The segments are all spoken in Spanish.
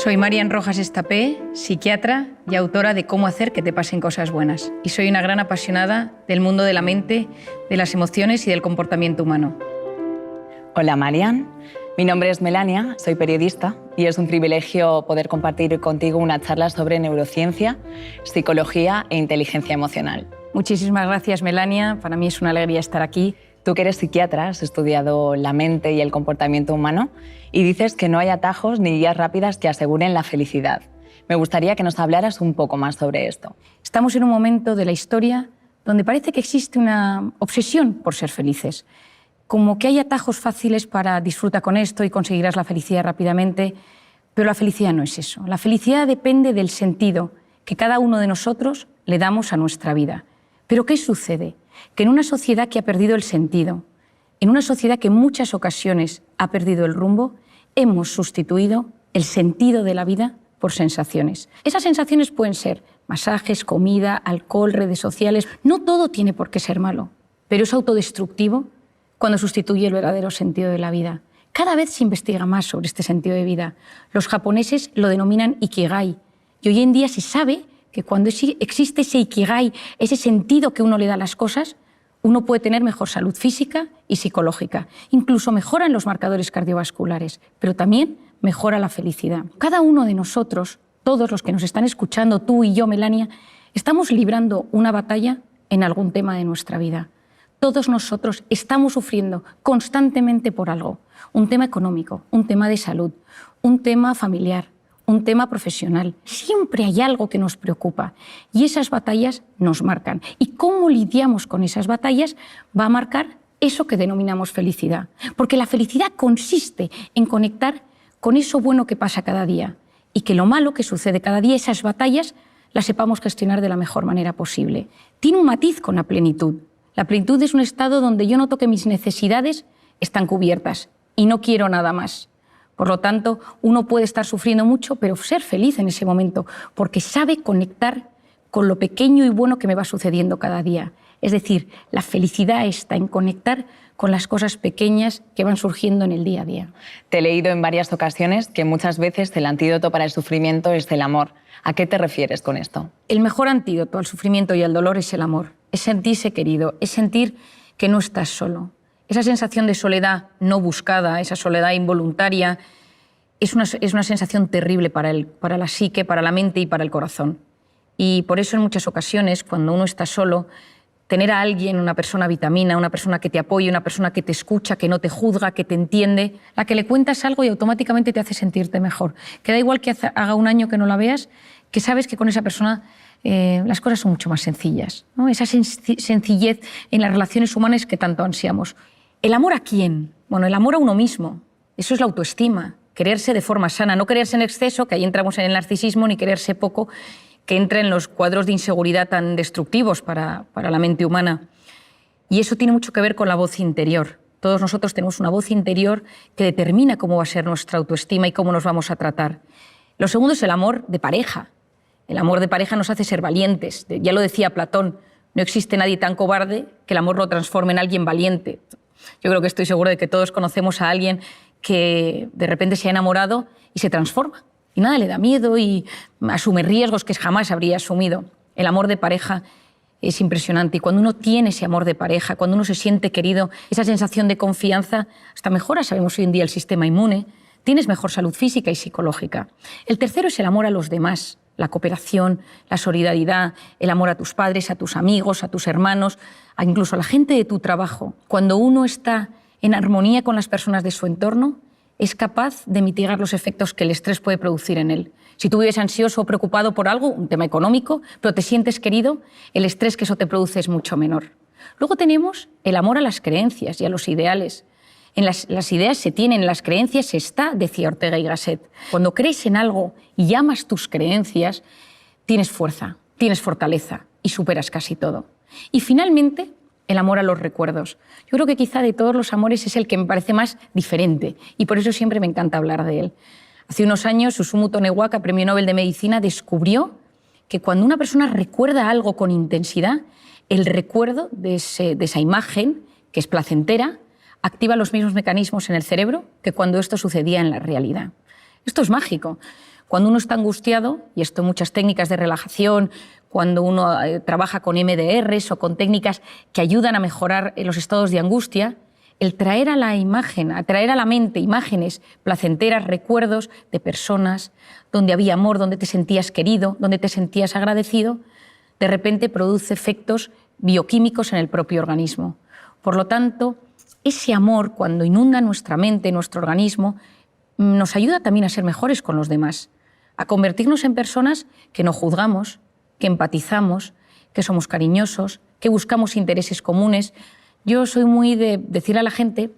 Soy Marian Rojas Estapé, psiquiatra y autora de Cómo hacer que te pasen cosas buenas. Y soy una gran apasionada del mundo de la mente, de las emociones y del comportamiento humano. Hola Marian, mi nombre es Melania, soy periodista y es un privilegio poder compartir contigo una charla sobre neurociencia, psicología e inteligencia emocional. Muchísimas gracias, Melania. Para mí es una alegría estar aquí. Tú que eres psiquiatra, has estudiado la mente y el comportamiento humano y dices que no hay atajos ni guías rápidas que aseguren la felicidad. Me gustaría que nos hablaras un poco más sobre esto. Estamos en un momento de la historia donde parece que existe una obsesión por ser felices. Como que hay atajos fáciles para disfrutar con esto y conseguirás la felicidad rápidamente, pero la felicidad no es eso. La felicidad depende del sentido que cada uno de nosotros le damos a nuestra vida. ¿Pero qué sucede? Que en una sociedad que ha perdido el sentido, en una sociedad que en muchas ocasiones ha perdido el rumbo, hemos sustituido el sentido de la vida por sensaciones. Esas sensaciones pueden ser masajes, comida, alcohol, redes sociales. No todo tiene por qué ser malo, pero es autodestructivo cuando sustituye el verdadero sentido de la vida. Cada vez se investiga más sobre este sentido de vida. Los japoneses lo denominan Ikigai y hoy en día se sabe que cuando existe ese Ikigai, ese sentido que uno le da a las cosas, uno puede tener mejor salud física y psicológica. Incluso mejoran los marcadores cardiovasculares, pero también mejora la felicidad. Cada uno de nosotros, todos los que nos están escuchando, tú y yo, Melania, estamos librando una batalla en algún tema de nuestra vida. Todos nosotros estamos sufriendo constantemente por algo. Un tema económico, un tema de salud, un tema familiar, un tema profesional. Siempre hay algo que nos preocupa y esas batallas nos marcan. Y cómo lidiamos con esas batallas va a marcar eso que denominamos felicidad. Porque la felicidad consiste en conectar con eso bueno que pasa cada día y que lo malo que sucede cada día, esas batallas, las sepamos gestionar de la mejor manera posible. Tiene un matiz con la plenitud. La plenitud es un estado donde yo noto que mis necesidades están cubiertas y no quiero nada más. Por lo tanto, uno puede estar sufriendo mucho, pero ser feliz en ese momento, porque sabe conectar con lo pequeño y bueno que me va sucediendo cada día. Es decir, la felicidad está en conectar con las cosas pequeñas que van surgiendo en el día a día. Te he leído en varias ocasiones que muchas veces el antídoto para el sufrimiento es el amor. ¿A qué te refieres con esto? El mejor antídoto al sufrimiento y al dolor es el amor. Es sentirse querido, es sentir que no estás solo. Esa sensación de soledad no buscada, esa soledad involuntaria, es una sensación terrible para la psique, para la mente y para el corazón. Y por eso en muchas ocasiones, cuando uno está solo, tener a alguien, una persona vitamina, una persona que te apoye, una persona que te escucha, que no te juzga, que te entiende, la que le cuentas algo y automáticamente te hace sentirte mejor. Que da igual que haga un año que no la veas, que sabes que con esa persona las cosas son mucho más sencillas, ¿no? Esa sencillez en las relaciones humanas que tanto ansiamos. ¿El amor a quién? Bueno, el amor a uno mismo. Eso es la autoestima. Quererse de forma sana, no quererse en exceso, que ahí entramos en el narcisismo, ni quererse poco, que entra en los cuadros de inseguridad tan destructivos para la mente humana. Y eso tiene mucho que ver con la voz interior. Todos nosotros tenemos una voz interior que determina cómo va a ser nuestra autoestima y cómo nos vamos a tratar. Lo segundo es el amor de pareja. El amor de pareja nos hace ser valientes. Ya lo decía Platón, no existe nadie tan cobarde que el amor lo transforme en alguien valiente. Yo creo que estoy segura de que todos conocemos a alguien que de repente se ha enamorado y se transforma. Y nada le da miedo y asume riesgos que jamás habría asumido. El amor de pareja es impresionante. Y cuando uno tiene ese amor de pareja, cuando uno se siente querido, esa sensación de confianza, hasta mejora, sabemos hoy en día, el sistema inmune, tienes mejor salud física y psicológica. El tercero es el amor a los demás, la cooperación, la solidaridad, el amor a tus padres, a tus amigos, a tus hermanos, incluso a la gente de tu trabajo. Cuando uno está en armonía con las personas de su entorno, es capaz de mitigar los efectos que el estrés puede producir en él. Si tú vives ansioso o preocupado por algo, un tema económico, pero te sientes querido, el estrés que eso te produce es mucho menor. Luego tenemos el amor a las creencias y a los ideales. En las ideas se tienen, en las creencias se está, decía Ortega y Gasset. Cuando crees en algo y amas tus creencias, tienes fuerza, tienes fortaleza y superas casi todo. Y finalmente, el amor a los recuerdos. Yo creo que quizá de todos los amores es el que me parece más diferente y por eso siempre me encanta hablar de él. Hace unos años, Susumu Tonewaka, Premio Nobel de Medicina, descubrió que cuando una persona recuerda algo con intensidad, el recuerdo de esa imagen, que es placentera, activa los mismos mecanismos en el cerebro que cuando esto sucedía en la realidad. Esto es mágico. Cuando uno está angustiado, y esto en muchas técnicas de relajación, cuando uno trabaja con MDRs o con técnicas que ayudan a mejorar los estados de angustia, el traer a la imagen, atraer a la mente imágenes placenteras, recuerdos de personas donde había amor, donde te sentías querido, donde te sentías agradecido, de repente produce efectos bioquímicos en el propio organismo. Por lo tanto, ese amor, cuando inunda nuestra mente, nuestro organismo, nos ayuda también a ser mejores con los demás, a convertirnos en personas que no juzgamos, que empatizamos, que somos cariñosos, que buscamos intereses comunes. Yo soy muy de decir a la gente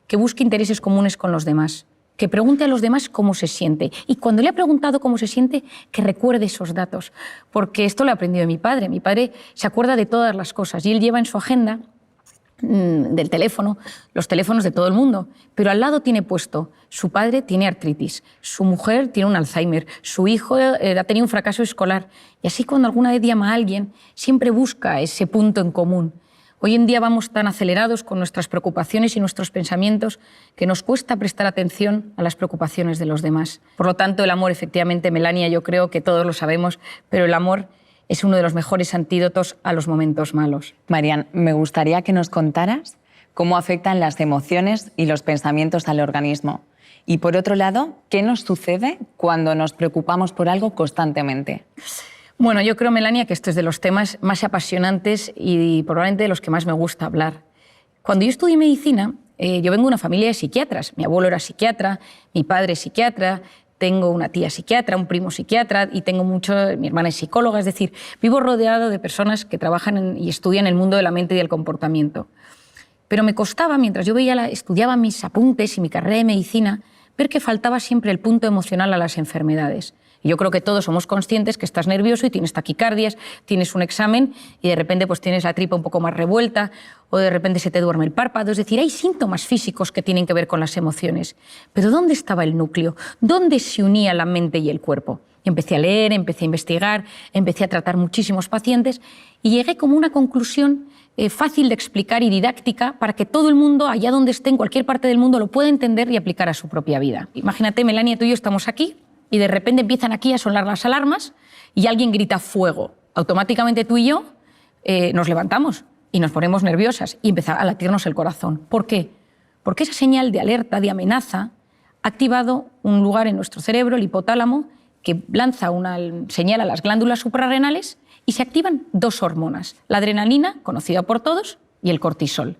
que busque intereses comunes con los demás, que pregunte a los demás cómo se siente. Y cuando le ha preguntado cómo se siente, que recuerde esos datos. Porque esto lo he aprendido de mi padre. Mi padre se acuerda de todas las cosas y él lleva en su agenda del teléfono, los teléfonos de todo el mundo, pero al lado tiene puesto, su padre tiene artritis, su mujer tiene un Alzheimer, su hijo ha tenido un fracaso escolar, y así cuando alguna vez llama a alguien, siempre busca ese punto en común. Hoy en día vamos tan acelerados con nuestras preocupaciones y nuestros pensamientos que nos cuesta prestar atención a las preocupaciones de los demás. Por lo tanto, el amor, efectivamente, Melania, yo creo que todos lo sabemos, pero el amor es uno de los mejores antídotos a los momentos malos. Marian, me gustaría que nos contaras cómo afectan las emociones y los pensamientos al organismo. Y por otro lado, ¿qué nos sucede cuando nos preocupamos por algo constantemente? Bueno, yo creo, Melania, que esto es de los temas más apasionantes y probablemente de los que más me gusta hablar. Cuando yo estudié medicina, yo vengo de una familia de psiquiatras. Mi abuelo era psiquiatra, mi padre es psiquiatra, tengo una tía psiquiatra, un primo psiquiatra y tengo mi hermana es psicóloga, es decir, vivo rodeado de personas que trabajan y estudian el mundo de la mente y del comportamiento. Pero me costaba, mientras yo estudiaba mis apuntes y mi carrera de medicina, ver que faltaba siempre el punto emocional a las enfermedades. Y yo creo que todos somos conscientes que estás nervioso y tienes taquicardias, tienes un examen y de repente pues tienes la tripa un poco más revuelta o de repente se te duerme el párpado. Es decir, hay síntomas físicos que tienen que ver con las emociones. Pero ¿dónde estaba el núcleo? ¿Dónde se unía la mente y el cuerpo? Y empecé a leer, empecé a investigar, empecé a tratar muchísimos pacientes y llegué como a una conclusión fácil de explicar y didáctica para que todo el mundo, allá donde esté, en cualquier parte del mundo, lo pueda entender y aplicar a su propia vida. Imagínate, Melania, tú y yo estamos aquí y de repente empiezan aquí a sonar las alarmas y alguien grita fuego. Automáticamente tú y yo nos levantamos y nos ponemos nerviosas y empieza a latirnos el corazón. ¿Por qué? Porque esa señal de alerta, de amenaza, ha activado un lugar en nuestro cerebro, el hipotálamo, que lanza una señal a las glándulas suprarrenales y se activan dos hormonas, la adrenalina, conocida por todos, y el cortisol.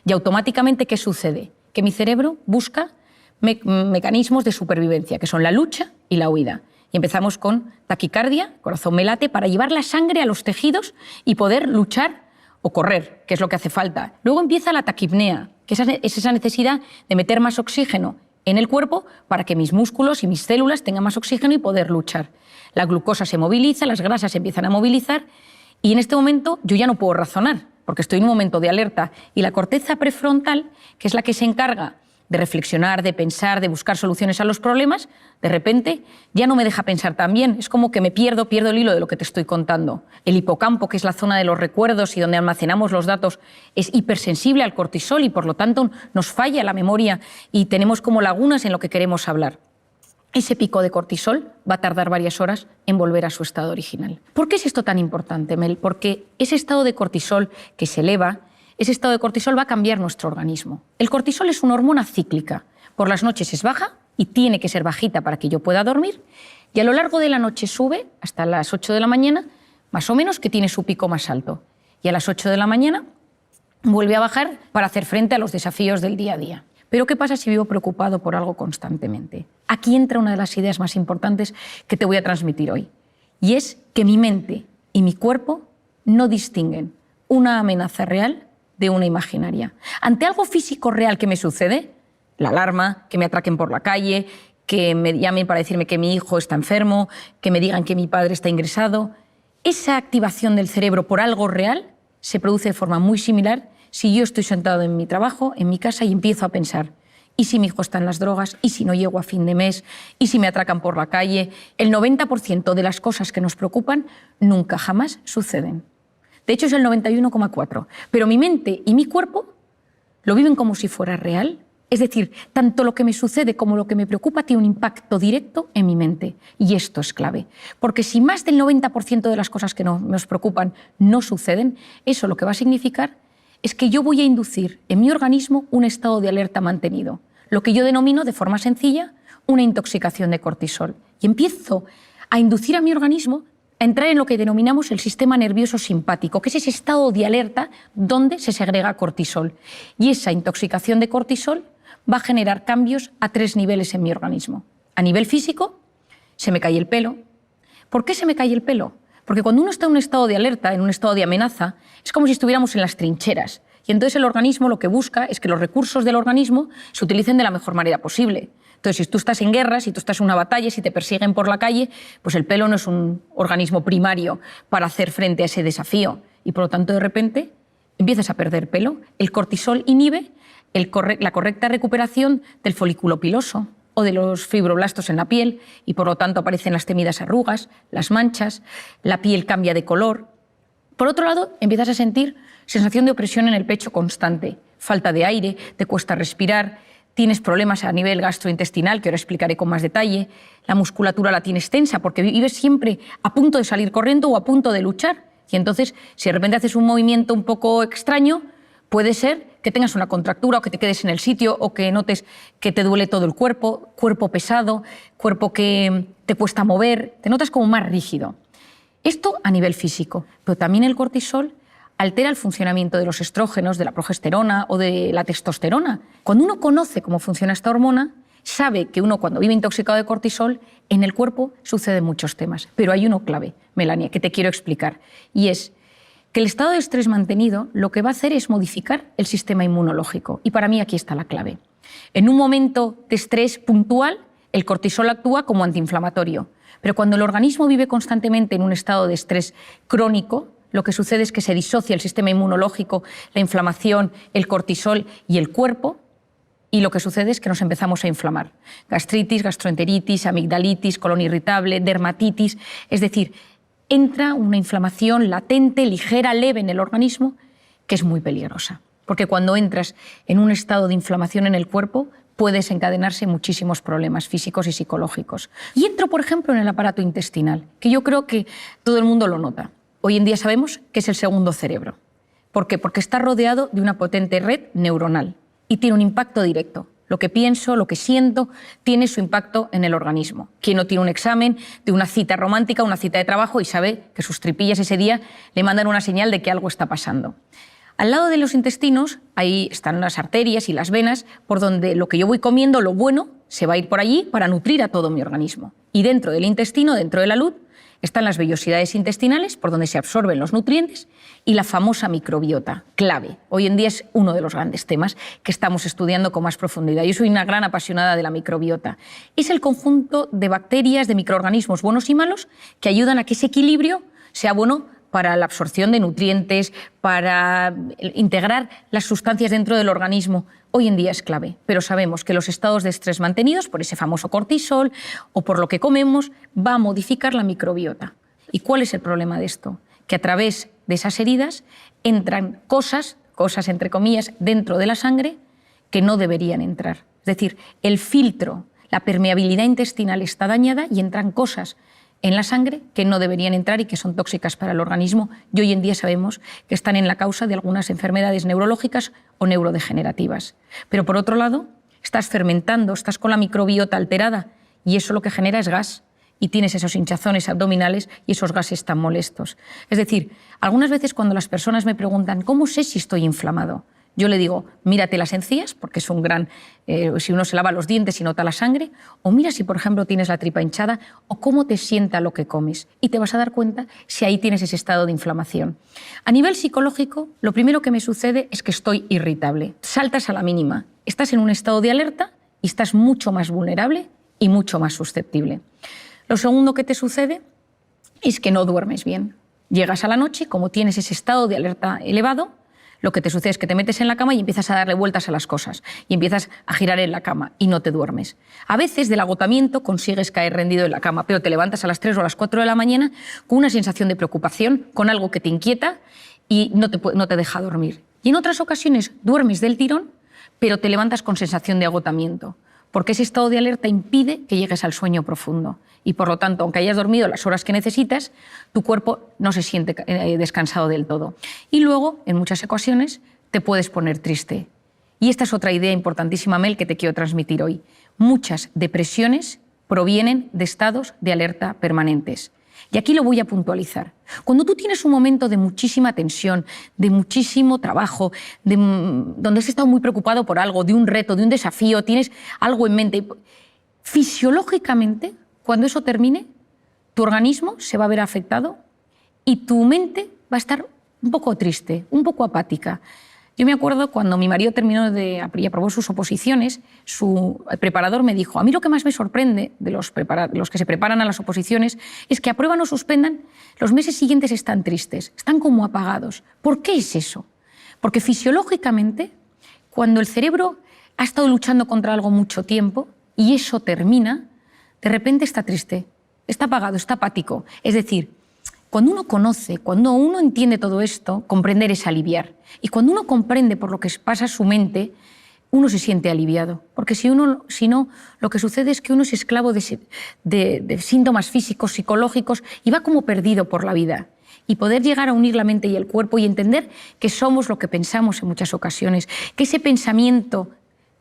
Y automáticamente, ¿qué sucede? Que mi cerebro busca mecanismos de supervivencia, que son la lucha y la huida. Y empezamos con taquicardia, corazón me late, para llevar la sangre a los tejidos y poder luchar o correr, que es lo que hace falta. Luego empieza la taquipnea, que es esa necesidad de meter más oxígeno en el cuerpo para que mis músculos y mis células tengan más oxígeno y poder luchar. La glucosa se moviliza, las grasas se empiezan a movilizar y en este momento yo ya no puedo razonar porque estoy en un momento de alerta y la corteza prefrontal, que es la que se encarga de reflexionar, de pensar, de buscar soluciones a los problemas, de repente ya no me deja pensar tan bien. Es como que me pierdo el hilo de lo que te estoy contando. El hipocampo, que es la zona de los recuerdos y donde almacenamos los datos, es hipersensible al cortisol y por lo tanto nos falla la memoria y tenemos como lagunas en lo que queremos hablar. Ese pico de cortisol va a tardar varias horas en volver a su estado original. ¿Por qué es esto tan importante, Mel? Porque ese estado de cortisol que se eleva, ese estado de cortisol va a cambiar nuestro organismo. El cortisol es una hormona cíclica. Por las noches es baja y tiene que ser bajita para que yo pueda dormir. Y a lo largo de la noche sube hasta las 8 de la mañana, más o menos, que tiene su pico más alto. Y a las 8 de la mañana vuelve a bajar para hacer frente a los desafíos del día a día. Pero ¿qué pasa si vivo preocupado por algo constantemente? Aquí entra una de las ideas más importantes que te voy a transmitir hoy. Y es que mi mente y mi cuerpo no distinguen una amenaza real de una imaginaria. Ante algo físico real que me sucede, la alarma, que me atraquen por la calle, que me llamen para decirme que mi hijo está enfermo, que me digan que mi padre está ingresado, esa activación del cerebro por algo real se produce de forma muy similar si yo estoy sentado en mi trabajo, en mi casa, y empiezo a pensar, ¿y si mi hijo está en las drogas? ¿Y si no llego a fin de mes? ¿Y si me atracan por la calle? El 90% de las cosas que nos preocupan nunca jamás suceden. De hecho, es el 91,4%. Pero mi mente y mi cuerpo lo viven como si fuera real Es decir, tanto lo que me sucede como lo que me preocupa tiene un impacto directo en mi mente. Y esto es clave. Porque si más del 90% de las cosas que nos preocupan no suceden, eso lo que va a significar es que yo voy a inducir en mi organismo un estado de alerta mantenido. Lo que yo denomino, de forma sencilla, una intoxicación de cortisol. Y empiezo a inducir a mi organismo a entrar en lo que denominamos el sistema nervioso simpático, que es ese estado de alerta donde se segrega cortisol. Y esa intoxicación de cortisol va a generar cambios a 3 niveles en mi organismo. A nivel físico, se me cae el pelo. ¿Por qué se me cae el pelo? Porque cuando uno está en un estado de alerta, en un estado de amenaza, es como si estuviéramos en las trincheras. Y entonces el organismo lo que busca es que los recursos del organismo se utilicen de la mejor manera posible. Entonces, si tú estás en guerra, si tú estás en una batalla, si te persiguen por la calle, pues el pelo no es un organismo primario para hacer frente a ese desafío. Y por lo tanto, de repente, empiezas a perder pelo. El cortisol inhibe la correcta recuperación del folículo piloso o de los fibroblastos en la piel y por lo tanto aparecen las temidas arrugas, las manchas, la piel cambia de color. Por otro lado, empiezas a sentir sensación de opresión en el pecho constante, falta de aire, te cuesta respirar, tienes problemas a nivel gastrointestinal, que ahora explicaré con más detalle, la musculatura la tienes tensa porque vives siempre a punto de salir corriendo o a punto de luchar. Y entonces, si de repente haces un movimiento un poco extraño, puede ser que tengas una contractura o que te quedes en el sitio o que notes que te duele todo el cuerpo, cuerpo pesado, cuerpo que te cuesta mover, te notas como más rígido. Esto a nivel físico, pero también el cortisol altera el funcionamiento de los estrógenos, de la progesterona o de la testosterona. Cuando uno conoce cómo funciona esta hormona, sabe que uno cuando vive intoxicado de cortisol, en el cuerpo suceden muchos temas. Pero hay uno clave, Melania, que te quiero explicar, y es que el estado de estrés mantenido lo que va a hacer es modificar el sistema inmunológico. Y para mí aquí está la clave. En un momento de estrés puntual, el cortisol actúa como antiinflamatorio. Pero cuando el organismo vive constantemente en un estado de estrés crónico, lo que sucede es que se disocia el sistema inmunológico, la inflamación, el cortisol y el cuerpo, y lo que sucede es que nos empezamos a inflamar. Gastritis, gastroenteritis, amigdalitis, colon irritable, dermatitis, es decir, entra una inflamación latente, ligera, leve en el organismo, que es muy peligrosa. Porque cuando entras en un estado de inflamación en el cuerpo, puede desencadenarse muchísimos problemas físicos y psicológicos. Y entro, por ejemplo, en el aparato intestinal, que yo creo que todo el mundo lo nota. Hoy en día sabemos que es el segundo cerebro. ¿Por qué? Porque está rodeado de una potente red neuronal y tiene un impacto directo. Lo que pienso, lo que siento, tiene su impacto en el organismo. Quien no tiene un examen de una cita romántica, una cita de trabajo y sabe que sus tripillas ese día le mandan una señal de que algo está pasando. Al lado de los intestinos, ahí están las arterias y las venas, por donde lo que yo voy comiendo, lo bueno, se va a ir por allí para nutrir a todo mi organismo. Y dentro del intestino, dentro de la luz, están las vellosidades intestinales, por donde se absorben los nutrientes, y la famosa microbiota, clave. Hoy en día es uno de los grandes temas que estamos estudiando con más profundidad. Yo soy una gran apasionada de la microbiota. Es el conjunto de bacterias, de microorganismos buenos y malos, que ayudan a que ese equilibrio sea bueno para la absorción de nutrientes, para integrar las sustancias dentro del organismo. Hoy en día es clave, pero sabemos que los estados de estrés mantenidos por ese famoso cortisol o por lo que comemos va a modificar la microbiota. ¿Y cuál es el problema de esto? Que a través de esas heridas entran cosas entre comillas, dentro de la sangre que no deberían entrar. Es decir, el filtro, la permeabilidad intestinal está dañada y entran cosas en la sangre que no deberían entrar y que son tóxicas para el organismo, y hoy en día sabemos que están en la causa de algunas enfermedades neurológicas o neurodegenerativas. Pero por otro lado, estás fermentando, estás con la microbiota alterada y eso lo que genera es gas y tienes esos hinchazones abdominales y esos gases tan molestos. Es decir, algunas veces cuando las personas me preguntan ¿cómo sé si estoy inflamado? Yo le digo, mírate las encías, porque es un gran... si uno se lava los dientes y nota la sangre, o mira si, por ejemplo, tienes la tripa hinchada, o cómo te sienta lo que comes. Y te vas a dar cuenta si ahí tienes ese estado de inflamación. A nivel psicológico, lo primero que me sucede es que estoy irritable. Saltas a la mínima. Estás en un estado de alerta y estás mucho más vulnerable y mucho más susceptible. Lo segundo que te sucede es que no duermes bien. Llegas a la noche, como tienes ese estado de alerta elevado, lo que te sucede es que te metes en la cama y empiezas a darle vueltas a las cosas y empiezas a girar en la cama y no te duermes. A veces del agotamiento consigues caer rendido en la cama, pero te levantas a las 3 o a las 4 de la mañana con una sensación de preocupación, con algo que te inquieta y no te deja dormir. Y en otras ocasiones duermes del tirón, pero te levantas con sensación de agotamiento, porque ese estado de alerta impide que llegues al sueño profundo. Y por lo tanto, aunque hayas dormido las horas que necesitas, tu cuerpo no se siente descansado del todo. Y luego, en muchas ocasiones, te puedes poner triste. Y esta es otra idea importantísima, Mel, que te quiero transmitir hoy. Muchas depresiones provienen de estados de alerta permanentes. Y aquí lo voy a puntualizar. Cuando tú tienes un momento de muchísima tensión, de muchísimo trabajo, donde has estado muy preocupado por algo, de un reto, de un desafío, tienes algo en mente, fisiológicamente, cuando eso termine, tu organismo se va a ver afectado y tu mente va a estar un poco triste, un poco apática. Yo me acuerdo cuando mi marido terminó y aprobó sus oposiciones, su preparador me dijo: a mí lo que más me sorprende de los que se preparan a las oposiciones es que aprueban o suspendan, los meses siguientes están tristes, están como apagados. ¿Por qué es eso? Porque fisiológicamente, cuando el cerebro ha estado luchando contra algo mucho tiempo y eso termina, de repente está triste, está apagado, está apático. Es decir, cuando uno conoce, cuando uno entiende todo esto, comprender es aliviar. Y cuando uno comprende por lo que pasa su mente, uno se siente aliviado. Porque si no, lo que sucede es que uno es esclavo de síntomas físicos, psicológicos, y va como perdido por la vida. Y poder llegar a unir la mente y el cuerpo y entender que somos lo que pensamos en muchas ocasiones, que ese pensamiento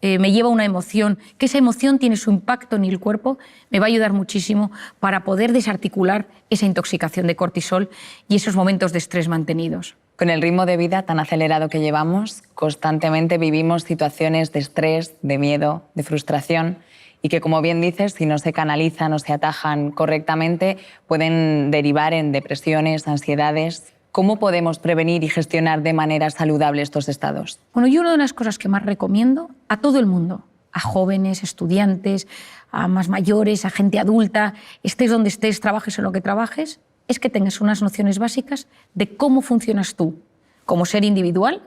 me lleva a una emoción, que esa emoción tiene su impacto en el cuerpo, me va a ayudar muchísimo para poder desarticular esa intoxicación de cortisol y esos momentos de estrés mantenidos. Con el ritmo de vida tan acelerado que llevamos, constantemente vivimos situaciones de estrés, de miedo, de frustración y que, como bien dices, si no se canalizan o se atajan correctamente, pueden derivar en depresiones, ansiedades. ¿Cómo podemos prevenir y gestionar de manera saludable estos estados? Bueno, yo una de las cosas que más recomiendo a todo el mundo, a jóvenes, estudiantes, a más mayores, a gente adulta, estés donde estés, trabajes en lo que trabajes, es que tengas unas nociones básicas de cómo funcionas tú como ser individual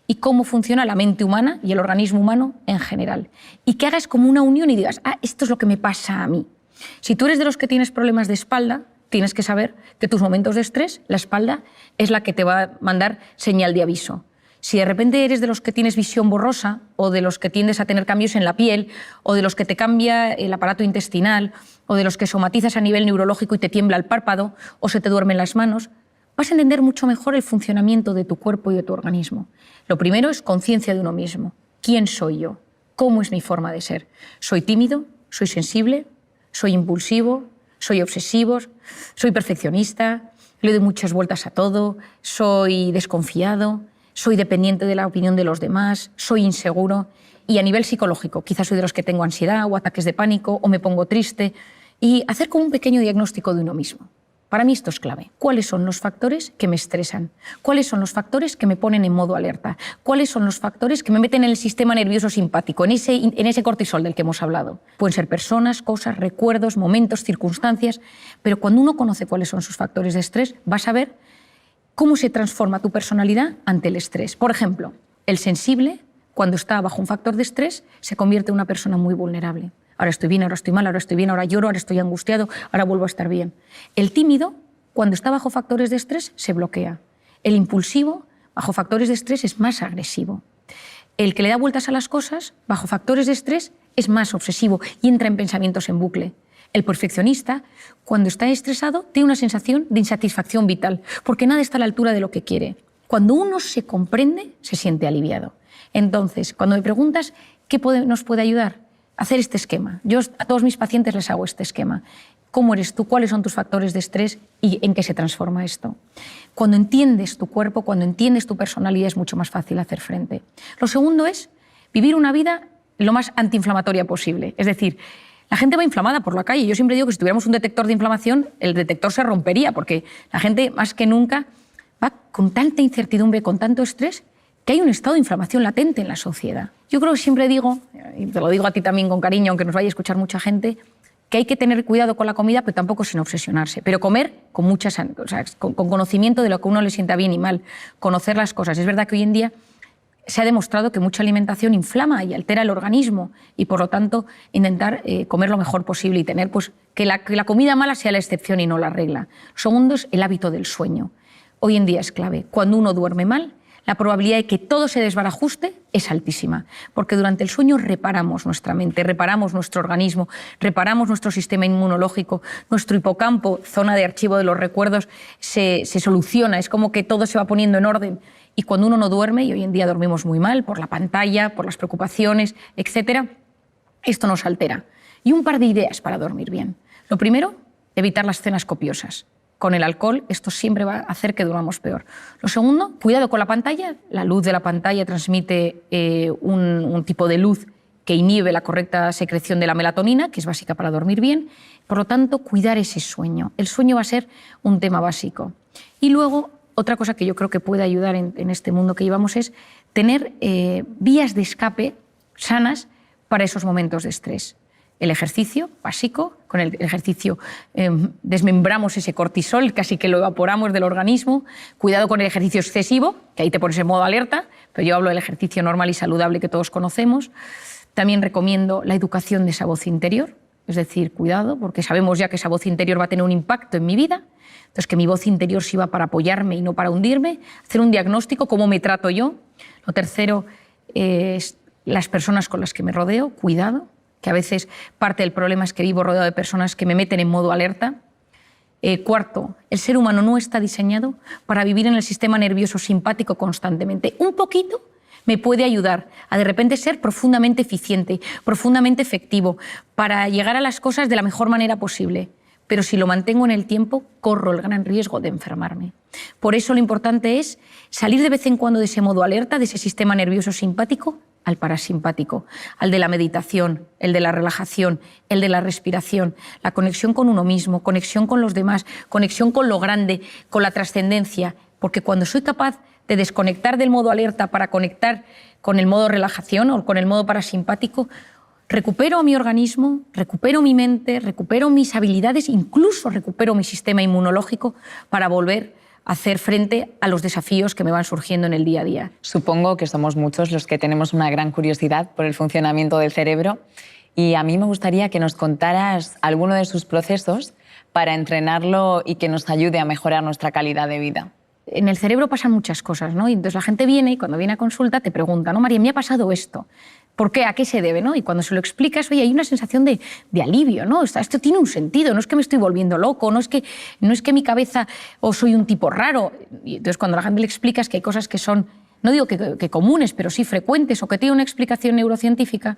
y cómo funciona la mente humana y el organismo humano en general. Y que hagas como una unión y digas: ah, esto es lo que me pasa a mí. Si tú eres de los que tienes problemas de espalda, tienes que saber que tus momentos de estrés, la espalda es la que te va a mandar señal de aviso. Si de repente eres de los que tienes visión borrosa o de los que tiendes a tener cambios en la piel o de los que te cambia el aparato intestinal o de los que somatizas a nivel neurológico y te tiembla el párpado o se te duermen las manos, vas a entender mucho mejor el funcionamiento de tu cuerpo y de tu organismo. Lo primero es conciencia de uno mismo. ¿Quién soy yo? ¿Cómo es mi forma de ser? ¿Soy tímido? ¿Soy sensible? ¿Soy impulsivo? ¿Soy obsesivo? ¿Soy perfeccionista? ¿Le doy muchas vueltas a todo? ¿Soy desconfiado? ¿Soy dependiente de la opinión de los demás? ¿Soy inseguro? Y a nivel psicológico, quizás soy de los que tengo ansiedad o ataques de pánico o me pongo triste. Y hacer como un pequeño diagnóstico de uno mismo. Para mí esto es clave. ¿Cuáles son los factores que me estresan? ¿Cuáles son los factores que me ponen en modo alerta? ¿Cuáles son los factores que me meten en el sistema nervioso simpático, en ese cortisol del que hemos hablado? Pueden ser personas, cosas, recuerdos, momentos, circunstancias, pero cuando uno conoce cuáles son sus factores de estrés, vas a ver cómo se transforma tu personalidad ante el estrés. Por ejemplo, el sensible, cuando está bajo un factor de estrés, se convierte en una persona muy vulnerable. Ahora estoy bien, ahora estoy mal, ahora estoy bien, ahora lloro, ahora estoy angustiado, ahora vuelvo a estar bien. El tímido, cuando está bajo factores de estrés, se bloquea. El impulsivo, bajo factores de estrés, es más agresivo. El que le da vueltas a las cosas, bajo factores de estrés, es más obsesivo y entra en pensamientos en bucle. El perfeccionista, cuando está estresado, tiene una sensación de insatisfacción vital, porque nada está a la altura de lo que quiere. Cuando uno se comprende, se siente aliviado. Entonces, cuando me preguntas qué nos puede ayudar, hacer este esquema. Yo a todos mis pacientes les hago este esquema. ¿Cómo eres tú? ¿Cuáles son tus factores de estrés? ¿Y en qué se transforma esto? Cuando entiendes tu cuerpo, cuando entiendes tu personalidad, es mucho más fácil hacer frente. Lo segundo es vivir una vida lo más antiinflamatoria posible. Es decir, la gente va inflamada por la calle. Yo siempre digo que si tuviéramos un detector de inflamación, el detector se rompería, porque la gente, más que nunca, va con tanta incertidumbre, con tanto estrés, que hay un estado de inflamación latente en la sociedad. Yo creo que siempre digo, y te lo digo a ti también con cariño, aunque nos vaya a escuchar mucha gente, que hay que tener cuidado con la comida, pero tampoco sin obsesionarse. Pero comer con con conocimiento de lo que a uno le sienta bien y mal, conocer las cosas. Es verdad que hoy en día se ha demostrado que mucha alimentación inflama y altera el organismo y, por lo tanto, intentar comer lo mejor posible y tener que la comida mala sea la excepción y no la regla. Lo segundo es el hábito del sueño. Hoy en día es clave. Cuando uno duerme mal, la probabilidad de que todo se desbarajuste es altísima, porque durante el sueño reparamos nuestra mente, reparamos nuestro organismo, reparamos nuestro sistema inmunológico, nuestro hipocampo, zona de archivo de los recuerdos, se soluciona, es como que todo se va poniendo en orden. Y cuando uno no duerme, y hoy en día dormimos muy mal por la pantalla, por las preocupaciones, etc., esto nos altera. Y un par de ideas para dormir bien. Lo primero, evitar las cenas copiosas. Con el alcohol esto siempre va a hacer que durmamos peor. Lo segundo, cuidado con la pantalla. La luz de la pantalla transmite un tipo de luz que inhibe la correcta secreción de la melatonina, que es básica para dormir bien. Por lo tanto, cuidar ese sueño. El sueño va a ser un tema básico. Y luego, otra cosa que yo creo que puede ayudar en este mundo que llevamos es tener vías de escape sanas para esos momentos de estrés. El ejercicio básico, con el ejercicio desmembramos ese cortisol, casi que lo evaporamos del organismo. Cuidado con el ejercicio excesivo, que ahí te pones en modo alerta, pero yo hablo del ejercicio normal y saludable que todos conocemos. También recomiendo la educación de esa voz interior, es decir, cuidado, porque sabemos ya que esa voz interior va a tener un impacto en mi vida, entonces que mi voz interior sirva para apoyarme y no para hundirme, hacer un diagnóstico, cómo me trato yo. Lo tercero es las personas con las que me rodeo, cuidado, que a veces parte del problema es que vivo rodeado de personas que me meten en modo alerta. Cuarto, el ser humano no está diseñado para vivir en el sistema nervioso simpático constantemente. Un poquito me puede ayudar a de repente ser profundamente eficiente, profundamente efectivo, para llegar a las cosas de la mejor manera posible. Pero si lo mantengo en el tiempo, corro el gran riesgo de enfermarme. Por eso lo importante es salir de vez en cuando de ese modo alerta, de ese sistema nervioso simpático, al parasimpático, al de la meditación, el de la relajación, el de la respiración, la conexión con uno mismo, conexión con los demás, conexión con lo grande, con la trascendencia, porque cuando soy capaz de desconectar del modo alerta para conectar con el modo relajación o con el modo parasimpático, recupero mi organismo, recupero mi mente, recupero mis habilidades, incluso recupero mi sistema inmunológico para volver a hacer frente a los desafíos que me van surgiendo en el día a día. Supongo que somos muchos los que tenemos una gran curiosidad por el funcionamiento del cerebro y a mí me gustaría que nos contaras alguno de sus procesos para entrenarlo y que nos ayude a mejorar nuestra calidad de vida. En el cerebro pasan muchas cosas, ¿no? Y entonces la gente viene y cuando viene a consulta te pregunta, ¿no, María, me ha pasado esto? ¿Por qué? ¿A qué se debe? ¿No? Y cuando se lo explicas, oye, hay una sensación de alivio, ¿no? Esto tiene un sentido, no es que me estoy volviendo loco, no es que mi cabeza o soy un tipo raro. Y entonces cuando a la gente le explicas que hay cosas que son, no digo que comunes, pero sí frecuentes o que tienen una explicación neurocientífica,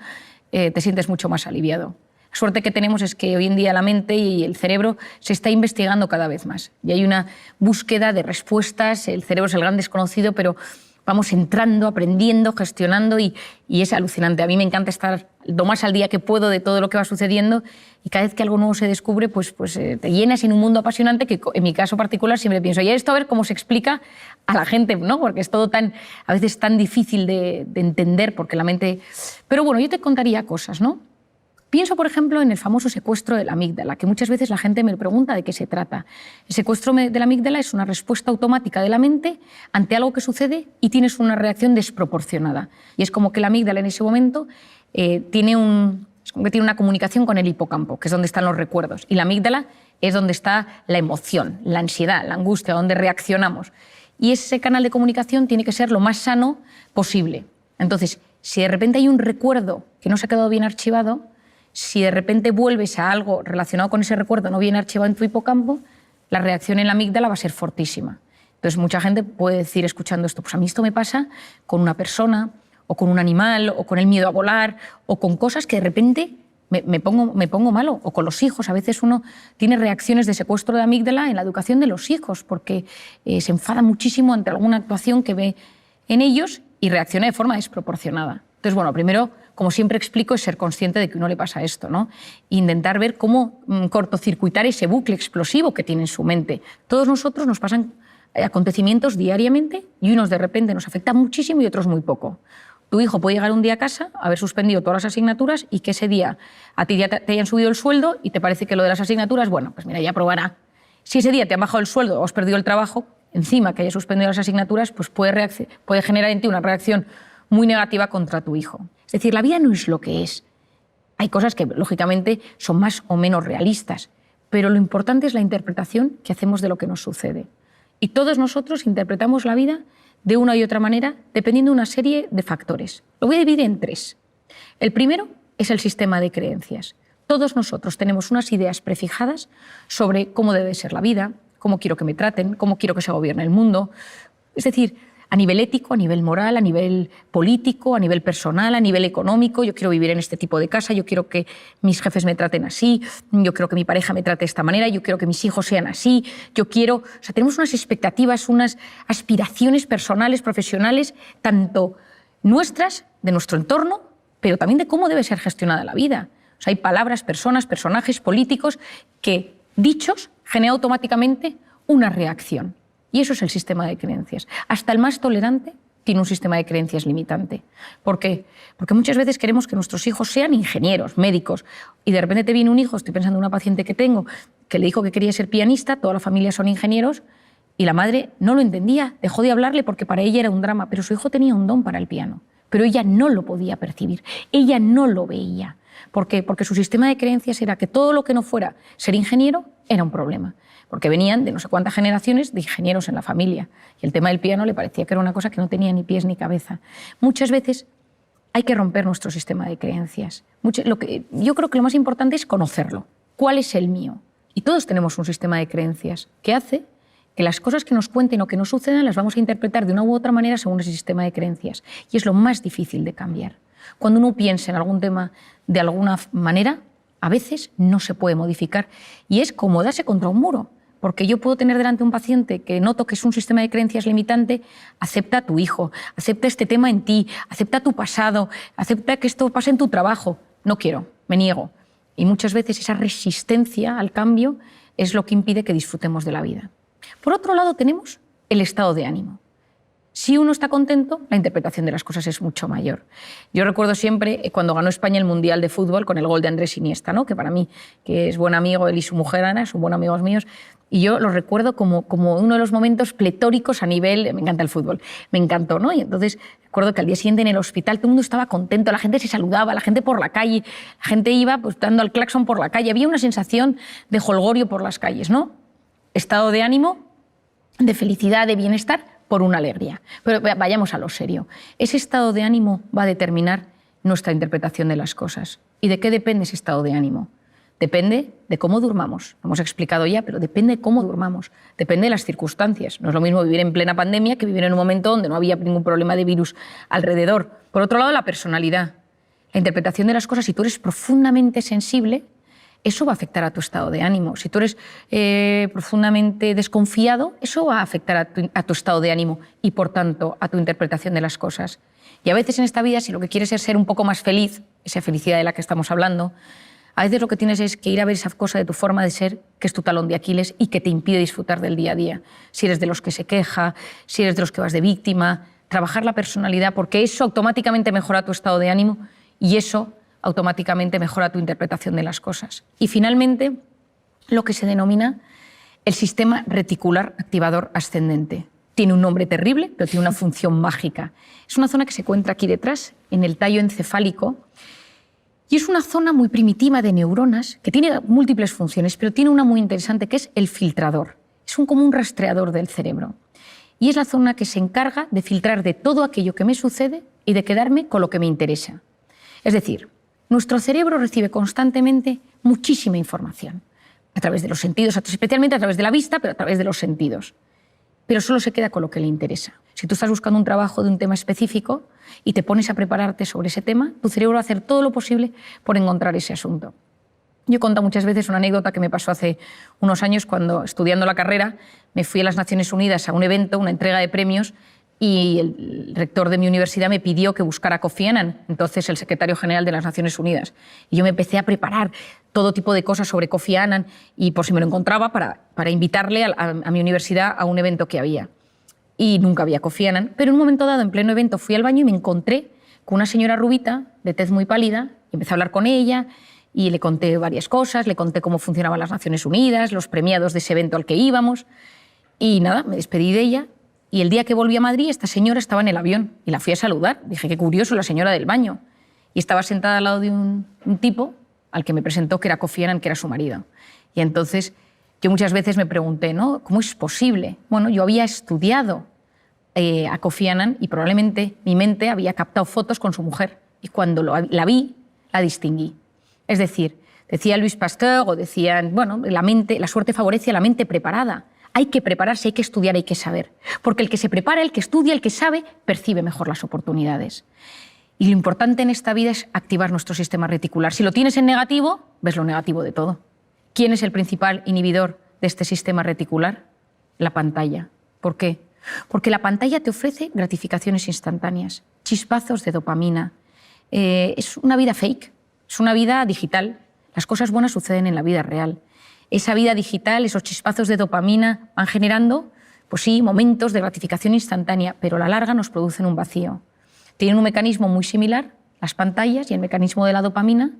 te sientes mucho más aliviado. La suerte que tenemos es que hoy en día la mente y el cerebro se está investigando cada vez más y hay una búsqueda de respuestas, el cerebro es el gran desconocido, pero vamos entrando, aprendiendo, gestionando y es alucinante. A mí me encanta estar lo más al día que puedo de todo lo que va sucediendo y cada vez que algo nuevo se descubre, pues te llenas en un mundo apasionante que en mi caso particular siempre pienso, y esto a ver cómo se explica a la gente, ¿no? Porque es todo a veces tan difícil de entender porque la mente... Pero bueno, yo te contaría cosas, ¿no? Pienso, por ejemplo, en el famoso secuestro de la amígdala, que muchas veces la gente me pregunta de qué se trata. El secuestro de la amígdala es una respuesta automática de la mente ante algo que sucede y tienes una reacción desproporcionada. Y es como que la amígdala en ese momento tiene una comunicación con el hipocampo, que es donde están los recuerdos. Y la amígdala es donde está la emoción, la ansiedad, la angustia, donde reaccionamos. Y ese canal de comunicación tiene que ser lo más sano posible. Entonces, si de repente hay un recuerdo que no se ha quedado bien archivado, si de repente vuelves a algo relacionado con ese recuerdo no bien archivado en tu hipocampo, la reacción en la amígdala va a ser fortísima. Entonces, mucha gente puede decir, escuchando esto, pues a mí esto me pasa con una persona, o con un animal, o con el miedo a volar, o con cosas que de repente me pongo malo, o con los hijos. A veces uno tiene reacciones de secuestro de amígdala en la educación de los hijos, porque se enfada muchísimo ante alguna actuación que ve en ellos y reacciona de forma desproporcionada. Entonces, bueno, primero, como siempre explico, es ser consciente de que a uno le pasa esto, ¿no? E intentar ver cómo cortocircuitar ese bucle explosivo que tiene en su mente. Todos nosotros nos pasan acontecimientos diariamente y unos de repente nos afectan muchísimo y otros muy poco. Tu hijo puede llegar un día a casa, haber suspendido todas las asignaturas y que ese día a ti ya te hayan subido el sueldo y te parece que lo de las asignaturas, bueno, pues mira, ya probará. Si ese día te han bajado el sueldo o has perdido el trabajo, encima que hayas suspendido las asignaturas, pues puede generar en ti una reacción muy negativa contra tu hijo. Es decir, la vida no es lo que es. Hay cosas que, lógicamente, son más o menos realistas, pero lo importante es la interpretación que hacemos de lo que nos sucede. Y todos nosotros interpretamos la vida de una y otra manera dependiendo de una serie de factores. Lo voy a dividir en 3. El primero es el sistema de creencias. Todos nosotros tenemos unas ideas prefijadas sobre cómo debe ser la vida, cómo quiero que me traten, cómo quiero que se gobierne el mundo. Es decir, a nivel ético, a nivel moral, a nivel político, a nivel personal, a nivel económico. Yo quiero vivir en este tipo de casa, yo quiero que mis jefes me traten así, yo quiero que mi pareja me trate de esta manera, yo quiero que mis hijos sean así, yo quiero... O sea, tenemos unas expectativas, unas aspiraciones personales, profesionales, tanto nuestras, de nuestro entorno, pero también de cómo debe ser gestionada la vida. O sea, hay palabras, personas, personajes políticos que, dichos, generan automáticamente una reacción. Y eso es el sistema de creencias. Hasta el más tolerante tiene un sistema de creencias limitante. ¿Por qué? Porque muchas veces queremos que nuestros hijos sean ingenieros, médicos, y de repente te viene un hijo, estoy pensando en una paciente que tengo, que le dijo que quería ser pianista, toda la familia son ingenieros, y la madre no lo entendía, dejó de hablarle porque para ella era un drama, pero su hijo tenía un don para el piano, pero ella no lo podía percibir, ella no lo veía. ¿Por qué? Porque su sistema de creencias era que todo lo que no fuera ser ingeniero era un problema, porque venían de no sé cuántas generaciones de ingenieros en la familia y el tema del piano le parecía que era una cosa que no tenía ni pies ni cabeza. Muchas veces hay que romper nuestro sistema de creencias. Yo creo que lo más importante es conocerlo. ¿Cuál es el mío? Y todos tenemos un sistema de creencias que hace que las cosas que nos cuenten o que nos sucedan las vamos a interpretar de una u otra manera según ese sistema de creencias. Y es lo más difícil de cambiar. Cuando uno piensa en algún tema de alguna manera, a veces no se puede modificar y es como darse contra un muro, porque yo puedo tener delante un paciente que noto que es un sistema de creencias limitante, acepta a tu hijo, acepta este tema en ti, acepta tu pasado, acepta que esto pase en tu trabajo. No quiero, me niego. Y muchas veces esa resistencia al cambio es lo que impide que disfrutemos de la vida. Por otro lado tenemos el estado de ánimo. Si uno está contento, la interpretación de las cosas es mucho mayor. Yo recuerdo siempre cuando ganó España el Mundial de Fútbol con el gol de Andrés Iniesta, ¿no? Que para mí, que es buen amigo, él y su mujer Ana, son buenos amigos míos, y yo lo recuerdo como uno de los momentos pletóricos a nivel... Me encanta el fútbol, me encantó, ¿no? Y entonces recuerdo que al día siguiente en el hospital todo el mundo estaba contento, la gente se saludaba, la gente por la calle, la gente iba pues, dando al claxon por la calle, había una sensación de jolgorio por las calles, ¿no? Estado de ánimo, de felicidad, de bienestar, por una alegría. Pero vayamos a lo serio. Ese estado de ánimo va a determinar nuestra interpretación de las cosas. ¿Y de qué depende ese estado de ánimo? Depende de cómo durmamos. Lo hemos explicado ya, pero depende de cómo durmamos. Depende de las circunstancias. No es lo mismo vivir en plena pandemia que vivir en un momento donde no había ningún problema de virus alrededor. Por otro lado, la personalidad. La interpretación de las cosas, si tú eres profundamente sensible, eso va a afectar a tu estado de ánimo. Si tú eres profundamente desconfiado, eso va a afectar a tu estado de ánimo y, por tanto, a tu interpretación de las cosas. Y a veces en esta vida, si lo que quieres es ser un poco más feliz, esa felicidad de la que estamos hablando, a veces lo que tienes es que ir a ver esa cosa de tu forma de ser, que es tu talón de Aquiles y que te impide disfrutar del día a día. Si eres de los que se queja, si eres de los que vas de víctima, trabajar la personalidad, porque eso automáticamente mejora tu estado de ánimo y eso automáticamente mejora tu interpretación de las cosas. Y finalmente, lo que se denomina el sistema reticular activador ascendente. Tiene un nombre terrible, pero tiene una función mágica. Es una zona que se encuentra aquí detrás, en el tallo encefálico, y es una zona muy primitiva de neuronas que tiene múltiples funciones, pero tiene una muy interesante que es el filtrador. Es como un rastreador del cerebro. Y es la zona que se encarga de filtrar de todo aquello que me sucede y de quedarme con lo que me interesa. Es decir, nuestro cerebro recibe constantemente muchísima información, a través de los sentidos, especialmente a través de la vista, pero a través de los sentidos. Pero solo se queda con lo que le interesa. Si tú estás buscando un trabajo de un tema específico y te pones a prepararte sobre ese tema, tu cerebro va a hacer todo lo posible por encontrar ese asunto. Yo he contado muchas veces una anécdota que me pasó hace unos años cuando, estudiando la carrera, me fui a las Naciones Unidas a un evento, una entrega de premios, y el rector de mi universidad me pidió que buscara a Kofi Annan, entonces el secretario general de las Naciones Unidas. Y yo me empecé a preparar todo tipo de cosas sobre Kofi Annan y por si me lo encontraba para invitarle a mi universidad a un evento que había. Y nunca había Kofi Annan, pero en un momento dado, en pleno evento, fui al baño y me encontré con una señora rubita, de tez muy pálida, y empecé a hablar con ella y le conté varias cosas, le conté cómo funcionaban las Naciones Unidas, los premiados de ese evento al que íbamos, y nada, me despedí de ella. Y el día que volví a Madrid, esta señora estaba en el avión y la fui a saludar. Dije, qué curioso, la señora del baño. Y estaba sentada al lado de un tipo al que me presentó que era Kofi Annan, que era su marido. Y entonces yo muchas veces me pregunté, ¿no? ¿Cómo es posible? Bueno, yo había estudiado a Kofi Annan y probablemente mi mente había captado fotos con su mujer y cuando la vi, la distinguí. Es decir, decía Louis Pasteur o decían, bueno, la suerte favorece a la mente preparada. Hay que prepararse, hay que estudiar, hay que saber. Porque el que se prepara, el que estudia, el que sabe, percibe mejor las oportunidades. Y lo importante en esta vida es activar nuestro sistema reticular. Si lo tienes en negativo, ves lo negativo de todo. ¿Quién es el principal inhibidor de este sistema reticular? La pantalla. ¿Por qué? Porque la pantalla te ofrece gratificaciones instantáneas, chispazos de dopamina. Es una vida fake, es una vida digital. Las cosas buenas suceden en la vida real. Esa vida digital, esos chispazos de dopamina van generando, pues sí, momentos de gratificación instantánea, pero a la larga nos producen un vacío. Tienen un mecanismo muy similar, las pantallas y el mecanismo de la dopamina,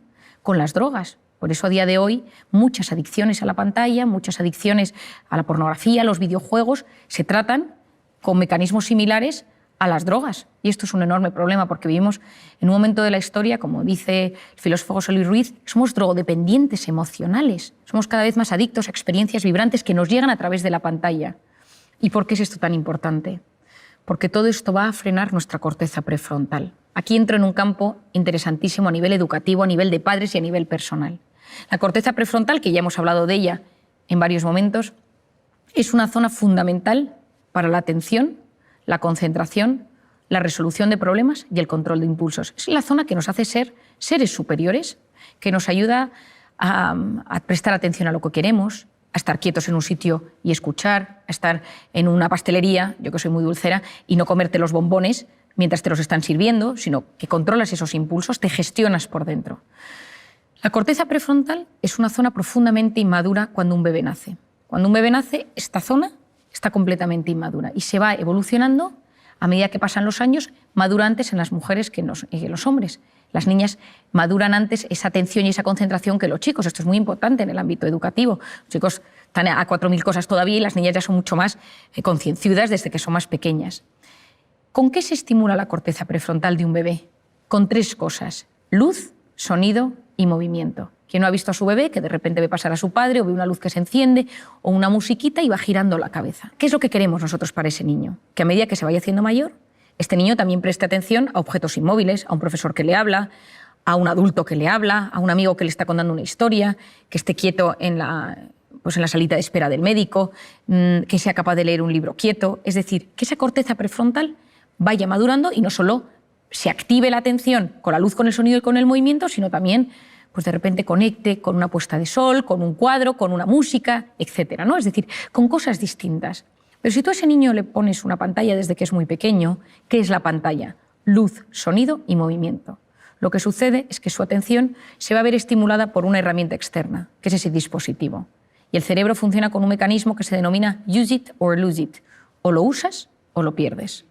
con las drogas. Por eso a día de hoy muchas adicciones a la pantalla, muchas adicciones a la pornografía, a los videojuegos, se tratan con mecanismos similares a las drogas. Y esto es un enorme problema porque vivimos en un momento de la historia, como dice el filósofo José Luis Ruiz, somos drogodependientes emocionales. Somos cada vez más adictos a experiencias vibrantes que nos llegan a través de la pantalla. ¿Y por qué es esto tan importante? Porque todo esto va a frenar nuestra corteza prefrontal. Aquí entro en un campo interesantísimo a nivel educativo, a nivel de padres y a nivel personal. La corteza prefrontal, que ya hemos hablado de ella en varios momentos, es una zona fundamental para la atención, la concentración, la resolución de problemas y el control de impulsos. Es la zona que nos hace ser seres superiores, que nos ayuda a prestar atención a lo que queremos, a estar quietos en un sitio y escuchar, a estar en una pastelería, yo que soy muy dulcera, y no comerte los bombones mientras te los están sirviendo, sino que controlas esos impulsos, te gestionas por dentro. La corteza prefrontal es una zona profundamente inmadura cuando un bebé nace. Cuando un bebé nace, esta zona está completamente inmadura y se va evolucionando a medida que pasan los años, madura antes en las mujeres que en los hombres. Las niñas maduran antes esa atención y esa concentración que los chicos. Esto es muy importante en el ámbito educativo. Los chicos están a 4.000 cosas todavía y las niñas ya son mucho más concienciudas desde que son más pequeñas. ¿Con qué se estimula la corteza prefrontal de un bebé? Con 3 cosas: luz, sonido y movimiento. ¿Quién no ha visto a su bebé que de repente ve pasar a su padre o ve una luz que se enciende o una musiquita y va girando la cabeza? ¿Qué es lo que queremos nosotros para ese niño? Que a medida que se vaya haciendo mayor, este niño también preste atención a objetos inmóviles, a un profesor que le habla, a un adulto que le habla, a un amigo que le está contando una historia, que esté quieto en la salita de espera del médico, que sea capaz de leer un libro quieto. Es decir, que esa corteza prefrontal vaya madurando y no solo se active la atención con la luz, con el sonido y con el movimiento, sino también pues de repente conecte con una puesta de sol, con un cuadro, con una música, etcétera, ¿no? Es decir, con cosas distintas. Pero si tú a ese niño le pones una pantalla desde que es muy pequeño, ¿qué es la pantalla? Luz, sonido y movimiento. Lo que sucede es que su atención se va a ver estimulada por una herramienta externa, que es ese dispositivo. Y el cerebro funciona con un mecanismo que se denomina use it or lose it. O lo usas o lo pierdes.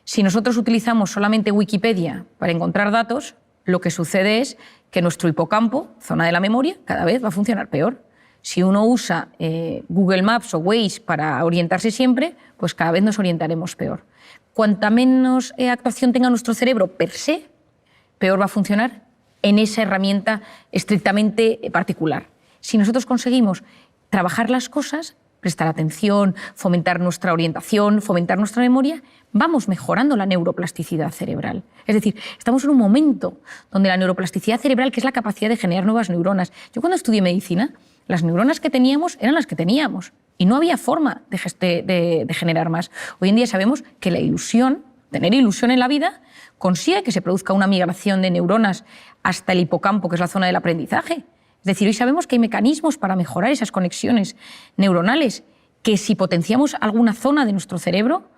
Si nosotros utilizamos solamente Wikipedia para encontrar datos, lo que sucede es que nuestro hipocampo, zona de la memoria, cada vez va a funcionar peor. Si uno usa Google Maps o Waze para orientarse siempre, pues cada vez nos orientaremos peor. Cuanta menos actuación tenga nuestro cerebro per se, peor va a funcionar en esa herramienta estrictamente particular. Si nosotros conseguimos trabajar las cosas, prestar atención, fomentar nuestra orientación, fomentar nuestra memoria, vamos mejorando la neuroplasticidad cerebral. Es decir, estamos en un momento donde la neuroplasticidad cerebral, que es la capacidad de generar nuevas neuronas. Yo cuando estudié medicina, las neuronas que teníamos eran las que teníamos y no había forma de generar más. Hoy en día sabemos que la ilusión, tener ilusión en la vida, consigue que se produzca una migración de neuronas hasta el hipocampo, que es la zona del aprendizaje. Es decir, hoy sabemos que hay mecanismos para mejorar esas conexiones neuronales, que si potenciamos alguna zona de nuestro cerebro,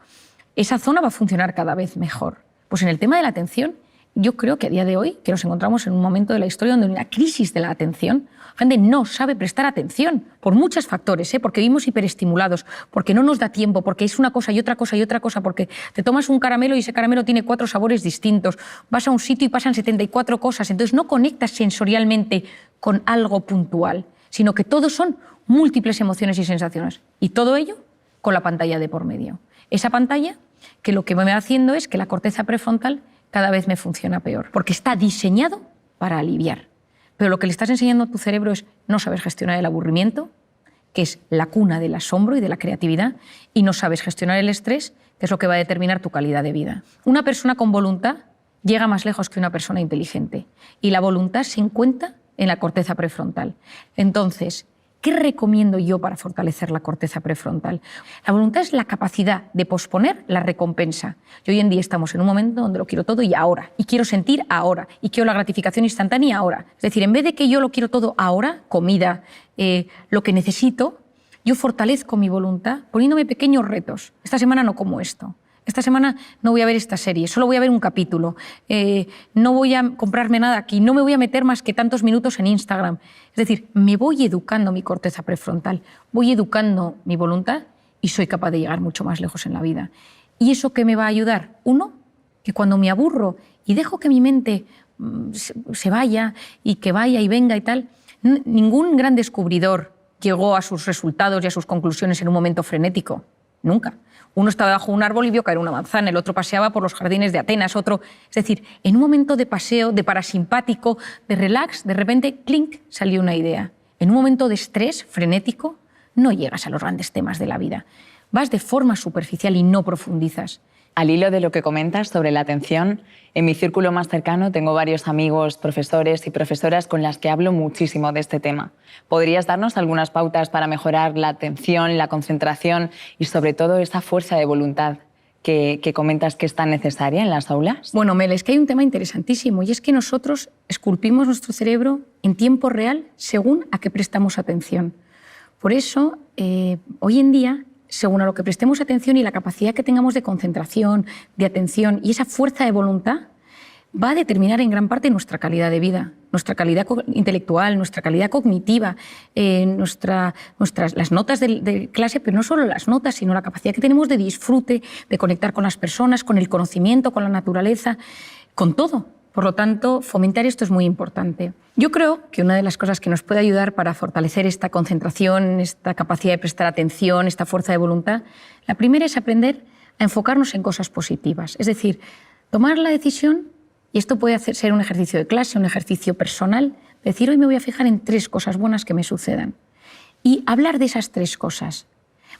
esa zona va a funcionar cada vez mejor. Pues en el tema de la atención, yo creo que a día de hoy, que nos encontramos en un momento de la historia donde hay una crisis de la atención, la gente no sabe prestar atención por muchos factores, porque vivimos hiperestimulados, porque no nos da tiempo, porque es una cosa y otra cosa y otra cosa, porque te tomas un caramelo y ese caramelo tiene 4 sabores distintos, vas a un sitio y pasan 74 cosas, entonces no conectas sensorialmente con algo puntual, sino que todo son múltiples emociones y sensaciones, y todo ello con la pantalla de por medio. Esa pantalla que lo que me va haciendo es que la corteza prefrontal cada vez me funciona peor, porque está diseñado para aliviar. Pero lo que le estás enseñando a tu cerebro es no saber gestionar el aburrimiento, que es la cuna del asombro y de la creatividad, y no sabes gestionar el estrés, que es lo que va a determinar tu calidad de vida. Una persona con voluntad llega más lejos que una persona inteligente, y la voluntad se encuentra en la corteza prefrontal. Entonces, ¿qué recomiendo yo para fortalecer la corteza prefrontal? La voluntad es la capacidad de posponer la recompensa. Y hoy en día estamos en un momento donde lo quiero todo y ahora, y quiero sentir ahora, y quiero la gratificación instantánea ahora. Es decir, en vez de que yo lo quiero todo ahora, comida, lo que necesito, yo fortalezco mi voluntad poniéndome pequeños retos. Esta semana no como esto. Esta semana no voy a ver esta serie, solo voy a ver un capítulo. No voy a comprarme nada aquí, no me voy a meter más que tantos minutos en Instagram. Es decir, me voy educando mi corteza prefrontal, voy educando mi voluntad y soy capaz de llegar mucho más lejos en la vida. ¿Y eso qué me va a ayudar? Uno, que cuando me aburro y dejo que mi mente se vaya y que vaya y venga y tal, ningún gran descubridor llegó a sus resultados y a sus conclusiones en un momento frenético. Nunca. Uno estaba bajo un árbol y vio caer una manzana, el otro paseaba por los jardines de Atenas, otro... Es decir, en un momento de paseo, de parasimpático, de relax, de repente, clink, salió una idea. En un momento de estrés frenético, no llegas a los grandes temas de la vida. Vas de forma superficial y no profundizas. Al hilo de lo que comentas sobre la atención, en mi círculo más cercano tengo varios amigos, profesores y profesoras con las que hablo muchísimo de este tema. ¿Podrías darnos algunas pautas para mejorar la atención, la concentración y sobre todo esa fuerza de voluntad que comentas que es tan necesaria en las aulas? Bueno, Mel, es que hay un tema interesantísimo y es que nosotros esculpimos nuestro cerebro en tiempo real según a qué prestamos atención. Por eso, hoy en día, según a lo que prestemos atención y la capacidad que tengamos de concentración, de atención y esa fuerza de voluntad, va a determinar en gran parte nuestra calidad de vida, nuestra calidad intelectual, nuestra calidad cognitiva, las notas de clase, pero no solo las notas, sino la capacidad que tenemos de disfrute, de conectar con las personas, con el conocimiento, con la naturaleza, con todo. Por lo tanto, fomentar esto es muy importante. Yo creo que una de las cosas que nos puede ayudar para fortalecer esta concentración, esta capacidad de prestar atención, esta fuerza de voluntad, la primera es aprender a enfocarnos en cosas positivas. Es decir, tomar la decisión, y esto puede ser un ejercicio de clase, un ejercicio personal, decir hoy me voy a fijar en 3 cosas buenas que me sucedan. Y hablar de esas 3 cosas.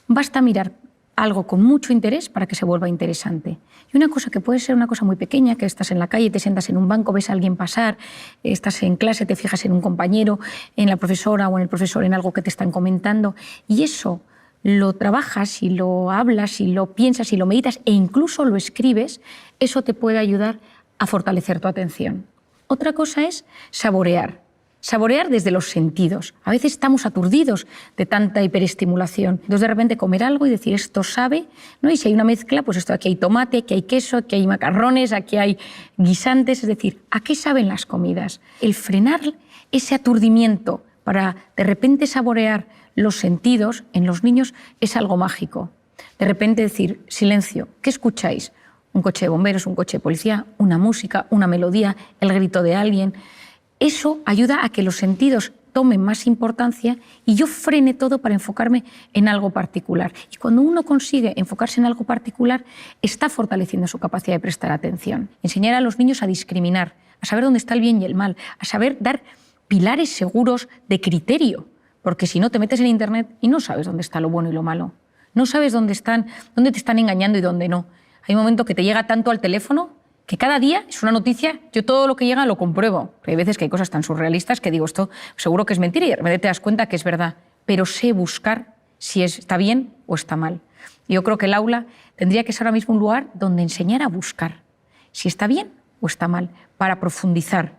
Basta mirar algo con mucho interés para que se vuelva interesante. Y una cosa que puede ser una cosa muy pequeña, que estás en la calle, te sientas en un banco, ves a alguien pasar, estás en clase, te fijas en un compañero, en la profesora o en el profesor, en algo que te están comentando, y eso lo trabajas y lo hablas y lo piensas y lo meditas e incluso lo escribes, eso te puede ayudar a fortalecer tu atención. Otra cosa es saborear. Saborear desde los sentidos. A veces estamos aturdidos de tanta hiperestimulación. Entonces, de repente, comer algo y decir, esto sabe, ¿no? Y si hay una mezcla, pues esto, aquí hay tomate, aquí hay queso, aquí hay macarrones, aquí hay guisantes. Es decir, ¿a qué saben las comidas? El frenar ese aturdimiento para, de repente, saborear los sentidos en los niños es algo mágico. De repente decir, silencio, ¿qué escucháis? Un coche de bomberos, un coche de policía, una música, una melodía, el grito de alguien. Eso ayuda a que los sentidos tomen más importancia y yo frene todo para enfocarme en algo particular. Y cuando uno consigue enfocarse en algo particular, está fortaleciendo su capacidad de prestar atención. Enseñar a los niños a discriminar, a saber dónde está el bien y el mal, a saber dar pilares seguros de criterio, porque si no te metes en Internet y no sabes dónde está lo bueno y lo malo. No sabes dónde te están engañando y dónde no. Hay un momento que te llega tanto al teléfono que cada día es una noticia, yo todo lo que llega lo compruebo. Hay veces que hay cosas tan surrealistas que digo, esto seguro que es mentira y de repente te das cuenta que es verdad. Pero sé buscar si está bien o está mal. Yo creo que el aula tendría que ser ahora mismo un lugar donde enseñar a buscar si está bien o está mal, para profundizar,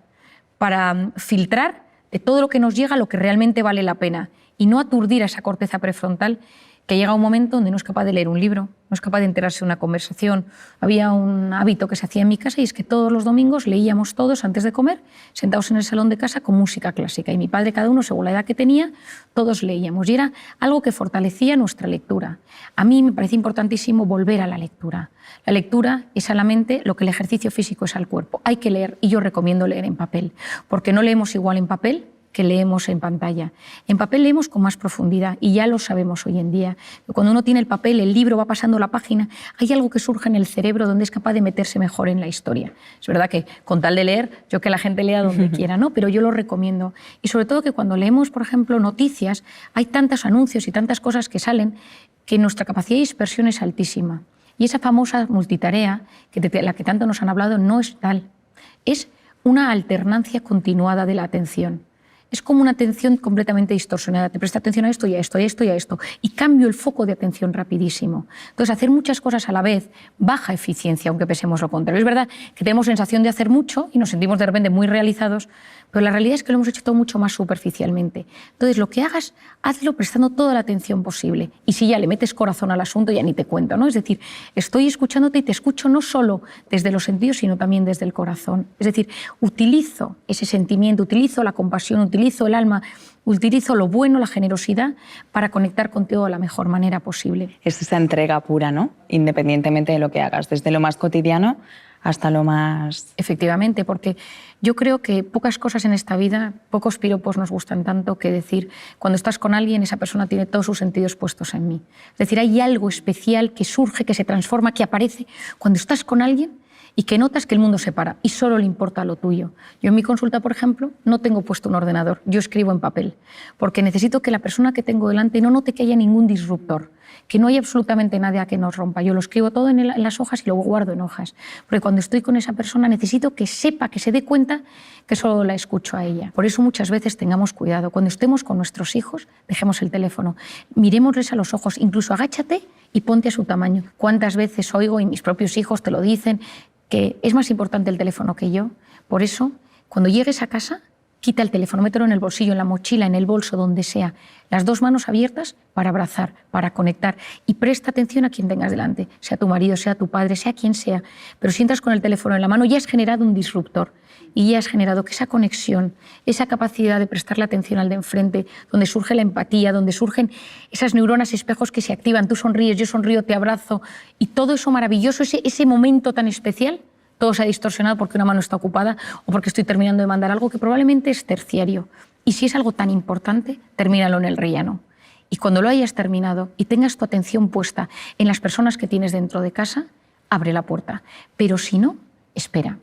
para filtrar de todo lo que nos llega lo que realmente vale la pena y no aturdir a esa corteza prefrontal que llega un momento donde no es capaz de leer un libro, no es capaz de enterarse de una conversación. Había un hábito que se hacía en mi casa y es que todos los domingos leíamos todos antes de comer, sentados en el salón de casa con música clásica. Y mi padre, cada uno según la edad que tenía, todos leíamos. Y era algo que fortalecía nuestra lectura. A mí me parece importantísimo volver a la lectura. La lectura es a la mente lo que el ejercicio físico es al cuerpo. Hay que leer y yo recomiendo leer en papel, porque no leemos igual en papel que leemos en pantalla. En papel leemos con más profundidad y ya lo sabemos hoy en día. Cuando uno tiene el papel, el libro va pasando la página, hay algo que surge en el cerebro donde es capaz de meterse mejor en la historia. Es verdad que con tal de leer, yo que la gente lea donde quiera, ¿no? Pero yo lo recomiendo. Y sobre todo que cuando leemos, por ejemplo, noticias, hay tantos anuncios y tantas cosas que salen que nuestra capacidad de dispersión es altísima. Y esa famosa multitarea, de la que tanto nos han hablado, no es tal. Es una alternancia continuada de la atención. Es como una atención completamente distorsionada. Te presta atención a esto y a esto, a esto y a esto. Y cambio el foco de atención rapidísimo. Entonces, hacer muchas cosas a la vez baja eficiencia, aunque pensemos lo contrario. Es verdad que tenemos sensación de hacer mucho y nos sentimos de repente muy realizados, pero la realidad es que lo hemos hecho todo mucho más superficialmente. Entonces, lo que hagas, hazlo prestando toda la atención posible. Y si ya le metes corazón al asunto, ya ni te cuento, ¿no? Es decir, estoy escuchándote y te escucho no solo desde los sentidos, sino también desde el corazón. Es decir, utilizo ese sentimiento, utilizo la compasión, utilizo el alma, utilizo lo bueno, la generosidad, para conectar contigo de la mejor manera posible. Es esa entrega pura, ¿no? Independientemente de lo que hagas, desde lo más cotidiano hasta lo más... Efectivamente, porque yo creo que pocas cosas en esta vida, pocos piropos nos gustan tanto que decir, cuando estás con alguien, esa persona tiene todos sus sentidos puestos en mí. Es decir, hay algo especial que surge, que se transforma, que aparece cuando estás con alguien y que notas que el mundo se para y solo le importa lo tuyo. Yo en mi consulta, por ejemplo, no tengo puesto un ordenador, yo escribo en papel, porque necesito que la persona que tengo delante no note que haya ningún disruptor, que no haya absolutamente nada que nos rompa. Yo lo escribo todo en las hojas y lo guardo en hojas, porque cuando estoy con esa persona necesito que sepa, que se dé cuenta que solo la escucho a ella. Por eso muchas veces tengamos cuidado. Cuando estemos con nuestros hijos, dejemos el teléfono, mirémosles a los ojos, incluso agáchate y ponte a su tamaño. ¿Cuántas veces oigo, y mis propios hijos te lo dicen, que es más importante el teléfono que yo? Por eso, cuando llegues a casa, quita el teléfono, mételo en el bolsillo, en la mochila, en el bolso, donde sea. Las dos manos abiertas para abrazar, para conectar. Y presta atención a quien tengas delante, sea tu marido, sea tu padre, sea quien sea. Pero si entras con el teléfono en la mano, ya has generado un disruptor. Y ya has generado que esa conexión, esa capacidad de prestarle atención al de enfrente, donde surge la empatía, donde surgen esas neuronas espejos que se activan, tú sonríes, yo sonrío, te abrazo, y todo eso maravilloso, ese momento tan especial, todo se ha distorsionado porque una mano está ocupada o porque estoy terminando de mandar algo que probablemente es terciario. Y si es algo tan importante, termínalo en el rellano. Y cuando lo hayas terminado y tengas tu atención puesta en las personas que tienes dentro de casa, abre la puerta. Pero si no, espera.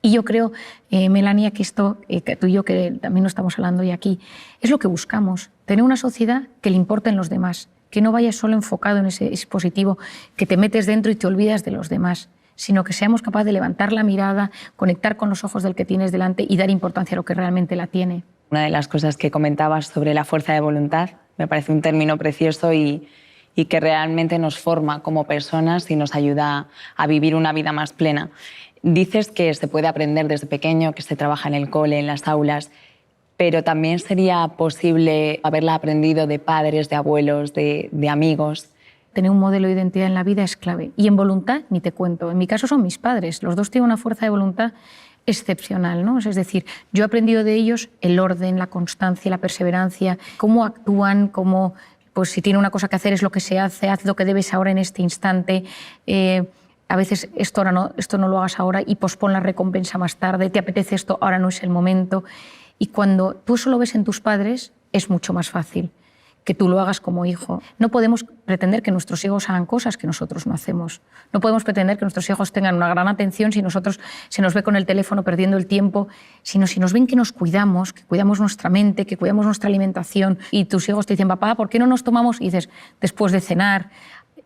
Y yo creo, Melania, que esto, que tú y yo que también lo estamos hablando hoy aquí, es lo que buscamos, tener una sociedad que le importen los demás, que no vayas solo enfocado en ese dispositivo, que te metes dentro y te olvidas de los demás, sino que seamos capaces de levantar la mirada, conectar con los ojos del que tienes delante y dar importancia a lo que realmente la tiene. Una de las cosas que comentabas sobre la fuerza de voluntad me parece un término precioso y que realmente nos forma como personas y nos ayuda a vivir una vida más plena. Dices que se puede aprender desde pequeño, que se trabaja en el cole, en las aulas, pero también sería posible haberla aprendido de padres, de abuelos, de amigos. Tener un modelo de identidad en la vida es clave. Y en voluntad, ni te cuento. En mi caso son mis padres. Los dos tienen una fuerza de voluntad excepcional, ¿no? Es decir, yo he aprendido de ellos el orden, la constancia, la perseverancia, cómo actúan, cómo, pues, si tiene una cosa que hacer es lo que se hace, haz lo que debes ahora en este instante. A veces esto no lo hagas ahora y pospon la recompensa más tarde, te apetece esto, ahora no es el momento. Y cuando tú eso lo ves en tus padres, es mucho más fácil que tú lo hagas como hijo. No podemos pretender que nuestros hijos hagan cosas que nosotros no hacemos. No podemos pretender que nuestros hijos tengan una gran atención si nosotros se nos ve con el teléfono perdiendo el tiempo, sino si nos ven que nos cuidamos, que cuidamos nuestra mente, que cuidamos nuestra alimentación, y tus hijos te dicen, papá, ¿por qué no nos tomamos? Y dices, después de cenar.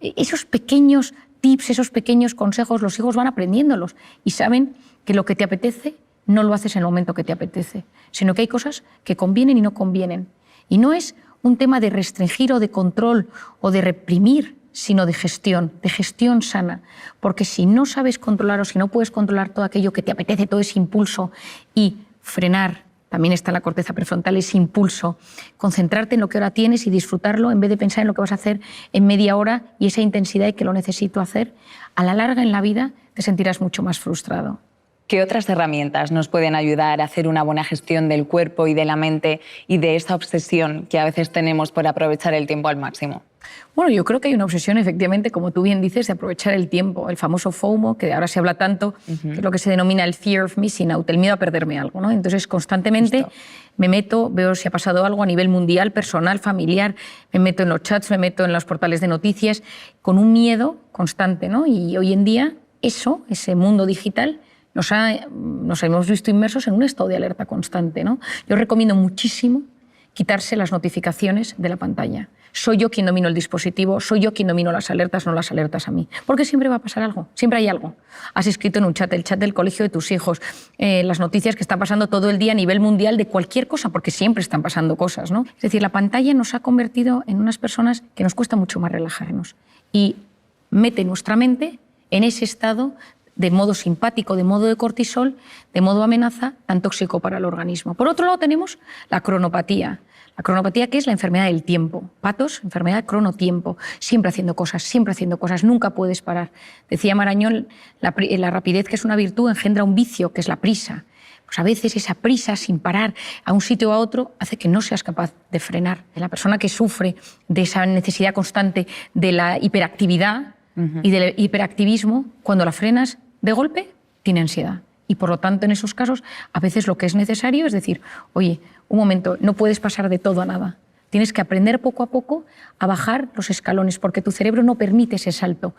Esos pequeños tips, esos pequeños consejos, los hijos van aprendiéndolos y saben que lo que te apetece no lo haces en el momento que te apetece, sino que hay cosas que convienen y no convienen. Y no es un tema de restringir o de control o de reprimir, sino de gestión sana. Porque si no sabes controlar o si no puedes controlar todo aquello que te apetece, todo ese impulso, y frenar, también está en la corteza prefrontal, ese impulso, concentrarte en lo que ahora tienes y disfrutarlo en vez de pensar en lo que vas a hacer en media hora y esa intensidad y que lo necesito hacer, a la larga en la vida te sentirás mucho más frustrado. ¿Qué otras herramientas nos pueden ayudar a hacer una buena gestión del cuerpo y de la mente y de esa obsesión que a veces tenemos por aprovechar el tiempo al máximo? Bueno, yo creo que hay una obsesión, efectivamente, como tú bien dices, de aprovechar el tiempo. El famoso FOMO, que ahora se habla tanto, que es lo que se denomina el fear of missing out, el miedo a perderme algo, ¿no? Entonces, constantemente me meto, veo si ha pasado algo a nivel mundial, personal, familiar, me meto en los chats, me meto en los portales de noticias, con un miedo constante, ¿no? Y hoy en día, ese mundo digital, nos hemos visto inmersos en un estado de alerta constante, ¿no? Yo recomiendo muchísimo quitarse las notificaciones de la pantalla. Soy yo quien domino el dispositivo, soy yo quien domino las alertas, no las alertas a mí. Porque siempre va a pasar algo, siempre hay algo. Has escrito en un chat, el chat del colegio de tus hijos, las noticias que están pasando todo el día a nivel mundial de cualquier cosa, porque siempre están pasando cosas, ¿no? Es decir, la pantalla nos ha convertido en unas personas que nos cuesta mucho más relajarnos y mete nuestra mente en ese estado de modo simpático, de modo de cortisol, de modo amenaza, tan tóxico para el organismo. Por otro lado tenemos la cronopatía. La cronopatía, que es la enfermedad del tiempo. Patos, enfermedad cronotiempo. Siempre haciendo cosas, nunca puedes parar. Decía Marañón, la rapidez, que es una virtud, engendra un vicio, que es la prisa. Pues a veces esa prisa sin parar a un sitio o a otro hace que no seas capaz de frenar. La persona que sufre de esa necesidad constante de la hiperactividad y del hiperactivismo, cuando la frenas de golpe, tiene ansiedad. Y por lo tanto, en esos casos, a veces lo que es necesario es decir, oye, un momento, no puedes pasar de todo a nada. Tienes que aprender poco a poco a bajar los escalones, porque tu cerebro no permite ese salto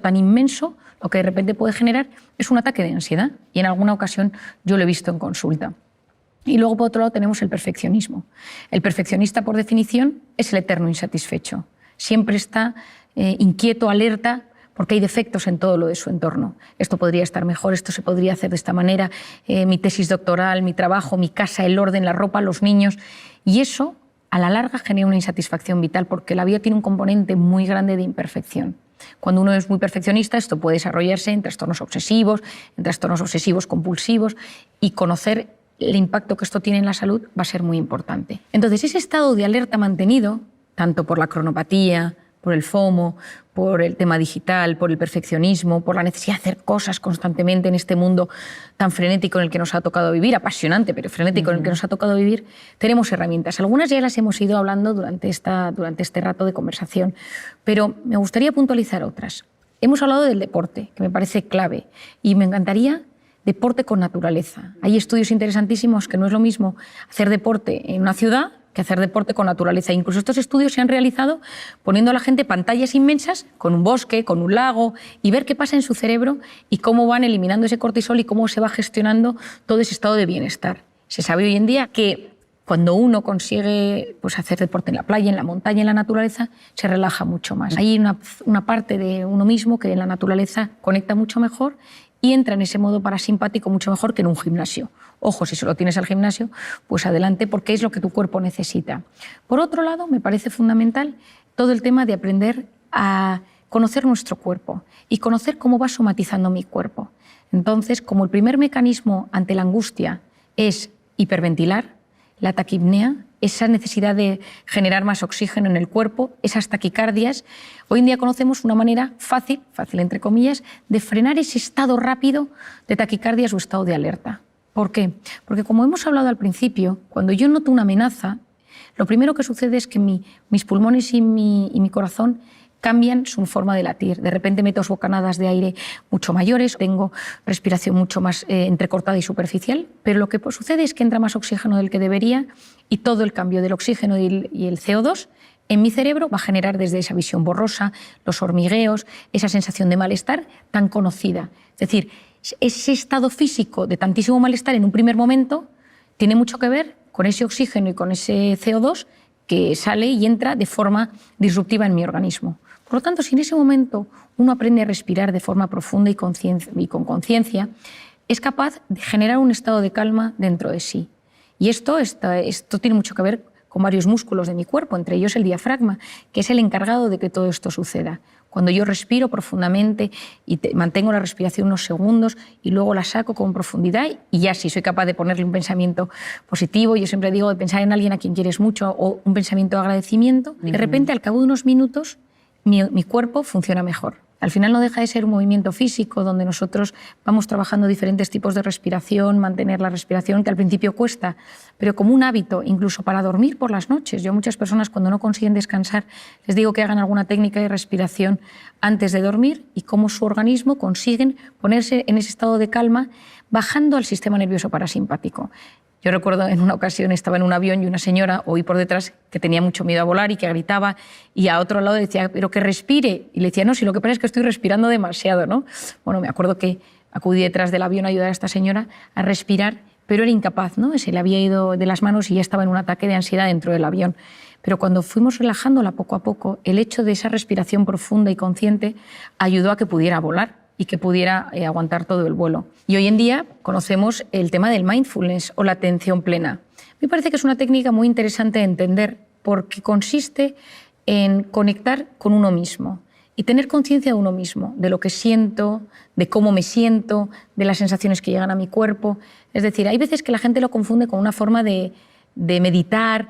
tan inmenso. Lo que de repente puede generar es un ataque de ansiedad. Y en alguna ocasión yo lo he visto en consulta. Y luego, por otro lado, tenemos el perfeccionismo. El perfeccionista, por definición, es el eterno insatisfecho. Siempre está inquieto, alerta, porque hay defectos en todo lo de su entorno. Esto podría estar mejor, esto se podría hacer de esta manera, mi tesis doctoral, mi trabajo, mi casa, el orden, la ropa, los niños. Y eso, a la larga, genera una insatisfacción vital, porque la vida tiene un componente muy grande de imperfección. Cuando uno es muy perfeccionista, esto puede desarrollarse en trastornos obsesivos compulsivos, y conocer el impacto que esto tiene en la salud va a ser muy importante. Entonces, ese estado de alerta mantenido, tanto por la cronopatía, por el FOMO, por el tema digital, por el perfeccionismo, por la necesidad de hacer cosas constantemente en este mundo tan frenético en el que nos ha tocado vivir, apasionante, pero frenético en el que nos ha tocado vivir, tenemos herramientas. Algunas ya las hemos ido hablando durante este rato de conversación, pero me gustaría puntualizar otras. Hemos hablado del deporte, que me parece clave, y me encantaría deporte con naturaleza. Hay estudios interesantísimos que no es lo mismo hacer deporte en una ciudad que hacer deporte con naturaleza. Incluso estos estudios se han realizado poniendo a la gente pantallas inmensas con un bosque, con un lago, y ver qué pasa en su cerebro y cómo van eliminando ese cortisol y cómo se va gestionando todo ese estado de bienestar. Se sabe hoy en día que cuando uno consigue hacer deporte en la playa, en la montaña, en la naturaleza, se relaja mucho más. Hay una parte de uno mismo que en la naturaleza conecta mucho mejor y entra en ese modo parasimpático mucho mejor que en un gimnasio. Ojo, si solo tienes al gimnasio, pues adelante, porque es lo que tu cuerpo necesita. Por otro lado, me parece fundamental todo el tema de aprender a conocer nuestro cuerpo y conocer cómo va somatizando mi cuerpo. Entonces, como el primer mecanismo ante la angustia es hiperventilar, la taquipnea, esa necesidad de generar más oxígeno en el cuerpo, esas taquicardias, hoy en día conocemos una manera fácil entre comillas, de frenar ese estado rápido de taquicardias o estado de alerta. ¿Por qué? Porque como hemos hablado al principio, cuando yo noto una amenaza, lo primero que sucede es que mis pulmones y mi corazón cambian su forma de latir. De repente meto bocanadas de aire mucho mayores, tengo respiración mucho más entrecortada y superficial, pero lo que sucede es que entra más oxígeno del que debería y todo el cambio del oxígeno y el CO2 en mi cerebro va a generar desde esa visión borrosa, los hormigueos, esa sensación de malestar tan conocida. Es decir, ese estado físico de tantísimo malestar en un primer momento tiene mucho que ver con ese oxígeno y con ese CO2 que sale y entra de forma disruptiva en mi organismo. Por lo tanto, si en ese momento uno aprende a respirar de forma profunda y con conciencia, es capaz de generar un estado de calma dentro de sí. Y esto tiene mucho que ver con varios músculos de mi cuerpo, entre ellos el diafragma, que es el encargado de que todo esto suceda. Cuando yo respiro profundamente y mantengo la respiración unos segundos y luego la saco con profundidad y ya sí soy capaz de ponerle un pensamiento positivo, yo siempre digo de pensar en alguien a quien quieres mucho o un pensamiento de agradecimiento, de repente al cabo de unos minutos mi cuerpo funciona mejor. Al final no deja de ser un movimiento físico donde nosotros vamos trabajando diferentes tipos de respiración, mantener la respiración, que al principio cuesta, pero como un hábito, incluso para dormir por las noches. Yo a muchas personas cuando no consiguen descansar les digo que hagan alguna técnica de respiración antes de dormir y cómo su organismo consiguen ponerse en ese estado de calma bajando al sistema nervioso parasimpático. Yo recuerdo en una ocasión estaba en un avión y una señora oí por detrás que tenía mucho miedo a volar y que gritaba, y a otro lado decía, pero que respire. Y le decía, no, si lo que pasa es que estoy respirando demasiado, ¿no? Bueno, me acuerdo que acudí detrás del avión a ayudar a esta señora a respirar, pero era incapaz, ¿no? Se le había ido de las manos y ya estaba en un ataque de ansiedad dentro del avión. Pero cuando fuimos relajándola poco a poco, el hecho de esa respiración profunda y consciente ayudó a que pudiera volar y que pudiera aguantar todo el vuelo. Y hoy en día conocemos el tema del mindfulness o la atención plena. Me parece que es una técnica muy interesante de entender porque consiste en conectar con uno mismo y tener conciencia de uno mismo, de lo que siento, de cómo me siento, de las sensaciones que llegan a mi cuerpo. Es decir, hay veces que la gente lo confunde con una forma de meditar,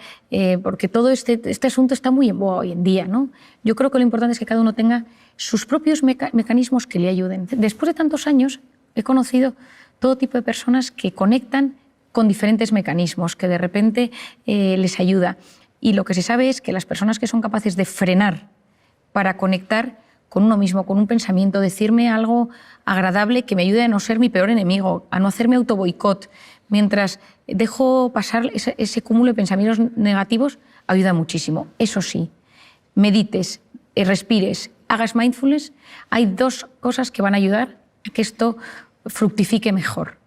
porque todo este asunto está muy en boga hoy en día, ¿no? Yo creo que lo importante es que cada uno tenga sus propios mecanismos que le ayuden. Después de tantos años he conocido todo tipo de personas que conectan con diferentes mecanismos, que de repente les ayuda. Y lo que se sabe es que las personas que son capaces de frenar para conectar con uno mismo, con un pensamiento, decirme algo agradable que me ayude a no ser mi peor enemigo, a no hacerme autoboicot, mientras dejo pasar ese cúmulo de pensamientos negativos, ayuda muchísimo. Eso sí, medites, respires, hagas mindfulness, hay dos cosas que van a ayudar a que esto fructifique mejor.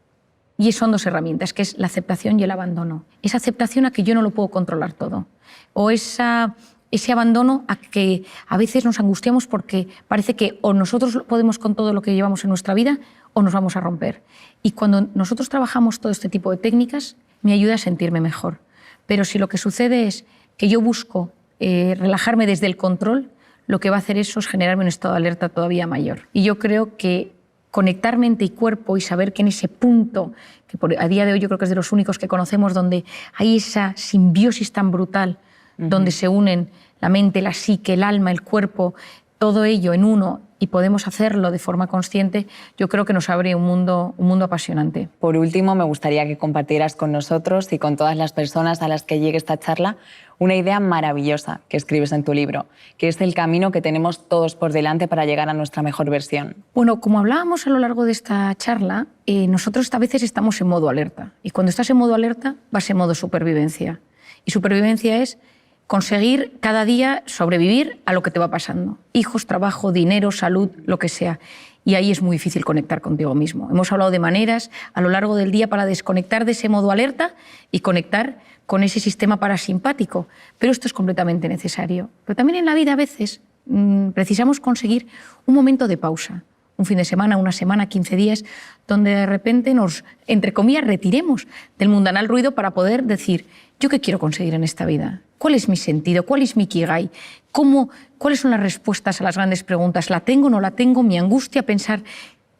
Y son dos herramientas, que es la aceptación y el abandono. Esa aceptación a que yo no lo puedo controlar todo. O ese abandono a que a veces nos angustiamos porque parece que o nosotros podemos con todo lo que llevamos en nuestra vida o nos vamos a romper. Y cuando nosotros trabajamos todo este tipo de técnicas, me ayuda a sentirme mejor. Pero si lo que sucede es que yo busco relajarme desde el control, lo que va a hacer eso es generarme un estado de alerta todavía mayor. Y yo creo que conectar mente y cuerpo y saber que en ese punto, que a día de hoy yo creo que es de los únicos que conocemos, donde hay esa simbiosis tan brutal, donde se unen la mente, la psique, el alma, el cuerpo, todo ello en uno, y podemos hacerlo de forma consciente, yo creo que nos abre un mundo apasionante. Por último, me gustaría que compartieras con nosotros y con todas las personas a las que llegue esta charla una idea maravillosa que escribes en tu libro, que es el camino que tenemos todos por delante para llegar a nuestra mejor versión. Bueno, como hablábamos a lo largo de esta charla, nosotros a veces estamos en modo alerta. Y cuando estás en modo alerta, vas en modo supervivencia. Y supervivencia es conseguir cada día sobrevivir a lo que te va pasando. Hijos, trabajo, dinero, salud, lo que sea. Y ahí es muy difícil conectar contigo mismo. Hemos hablado de maneras a lo largo del día para desconectar de ese modo alerta y conectar con ese sistema parasimpático. Pero esto es completamente necesario. Pero también en la vida a veces precisamos conseguir un momento de pausa. Un fin de semana, una semana, 15 días, donde de repente nos, entre comillas, retiremos del mundanal ruido para poder decir, ¿yo qué quiero conseguir en esta vida? ¿Cuál es mi sentido? ¿Cuál es mi ikigai? ¿Cuáles son las respuestas a las grandes preguntas? ¿La tengo o no la tengo? ¿Mi angustia pensar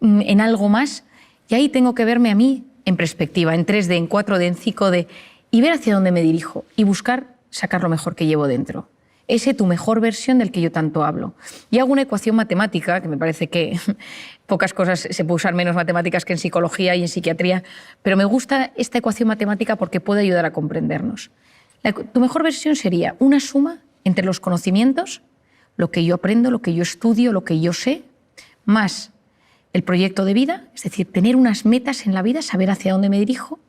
en algo más? Y ahí tengo que verme a mí en perspectiva, en 3D, en 4D, en 5D, y ver hacia dónde me dirijo y buscar sacar lo mejor que llevo dentro. Ese tu mejor versión del que yo tanto hablo. Y hago una ecuación matemática, que me parece que pocas cosas se puede usar menos matemáticas que en psicología y en psiquiatría, pero me gusta esta ecuación matemática porque puede ayudar a comprendernos. Tu mejor versión sería una suma entre los conocimientos, lo que yo aprendo, lo que yo estudio, lo que yo sé, más el proyecto de vida, es decir, tener unas metas en la vida, saber hacia dónde me dirijo,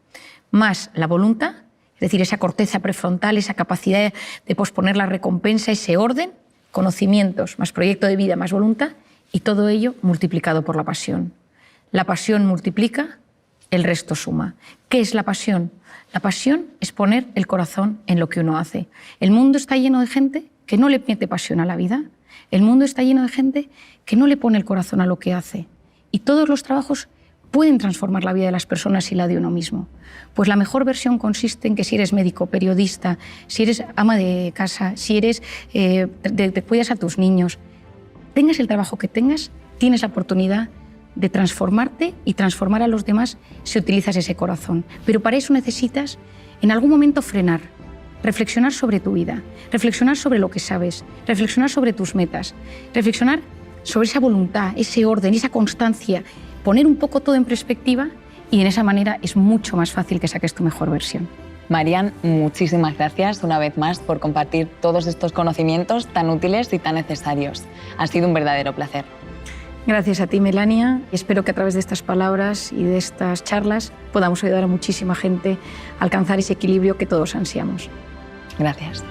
más la voluntad, es decir, esa corteza prefrontal, esa capacidad de posponer la recompensa, ese orden, conocimientos, más proyecto de vida, más voluntad, y todo ello multiplicado por la pasión. La pasión multiplica, el resto suma. ¿Qué es la pasión? La pasión es poner el corazón en lo que uno hace. El mundo está lleno de gente que no le mete pasión a la vida. El mundo está lleno de gente que no le pone el corazón a lo que hace. Y todos los trabajos pueden transformar la vida de las personas y la de uno mismo. Pues la mejor versión consiste en que si eres médico, periodista, si eres ama de casa, si eres te cuidas a tus niños, tengas el trabajo que tengas, tienes la oportunidad de transformarte y transformar a los demás si utilizas ese corazón. Pero para eso necesitas en algún momento frenar, reflexionar sobre tu vida, reflexionar sobre lo que sabes, reflexionar sobre tus metas, reflexionar sobre esa voluntad, ese orden, esa constancia, poner un poco todo en perspectiva y en esa manera es mucho más fácil que saques tu mejor versión. Marian, muchísimas gracias una vez más por compartir todos estos conocimientos tan útiles y tan necesarios. Ha sido un verdadero placer. Gracias a ti, Melania. Espero que a través de estas palabras y de estas charlas podamos ayudar a muchísima gente a alcanzar ese equilibrio que todos ansiamos. Gracias.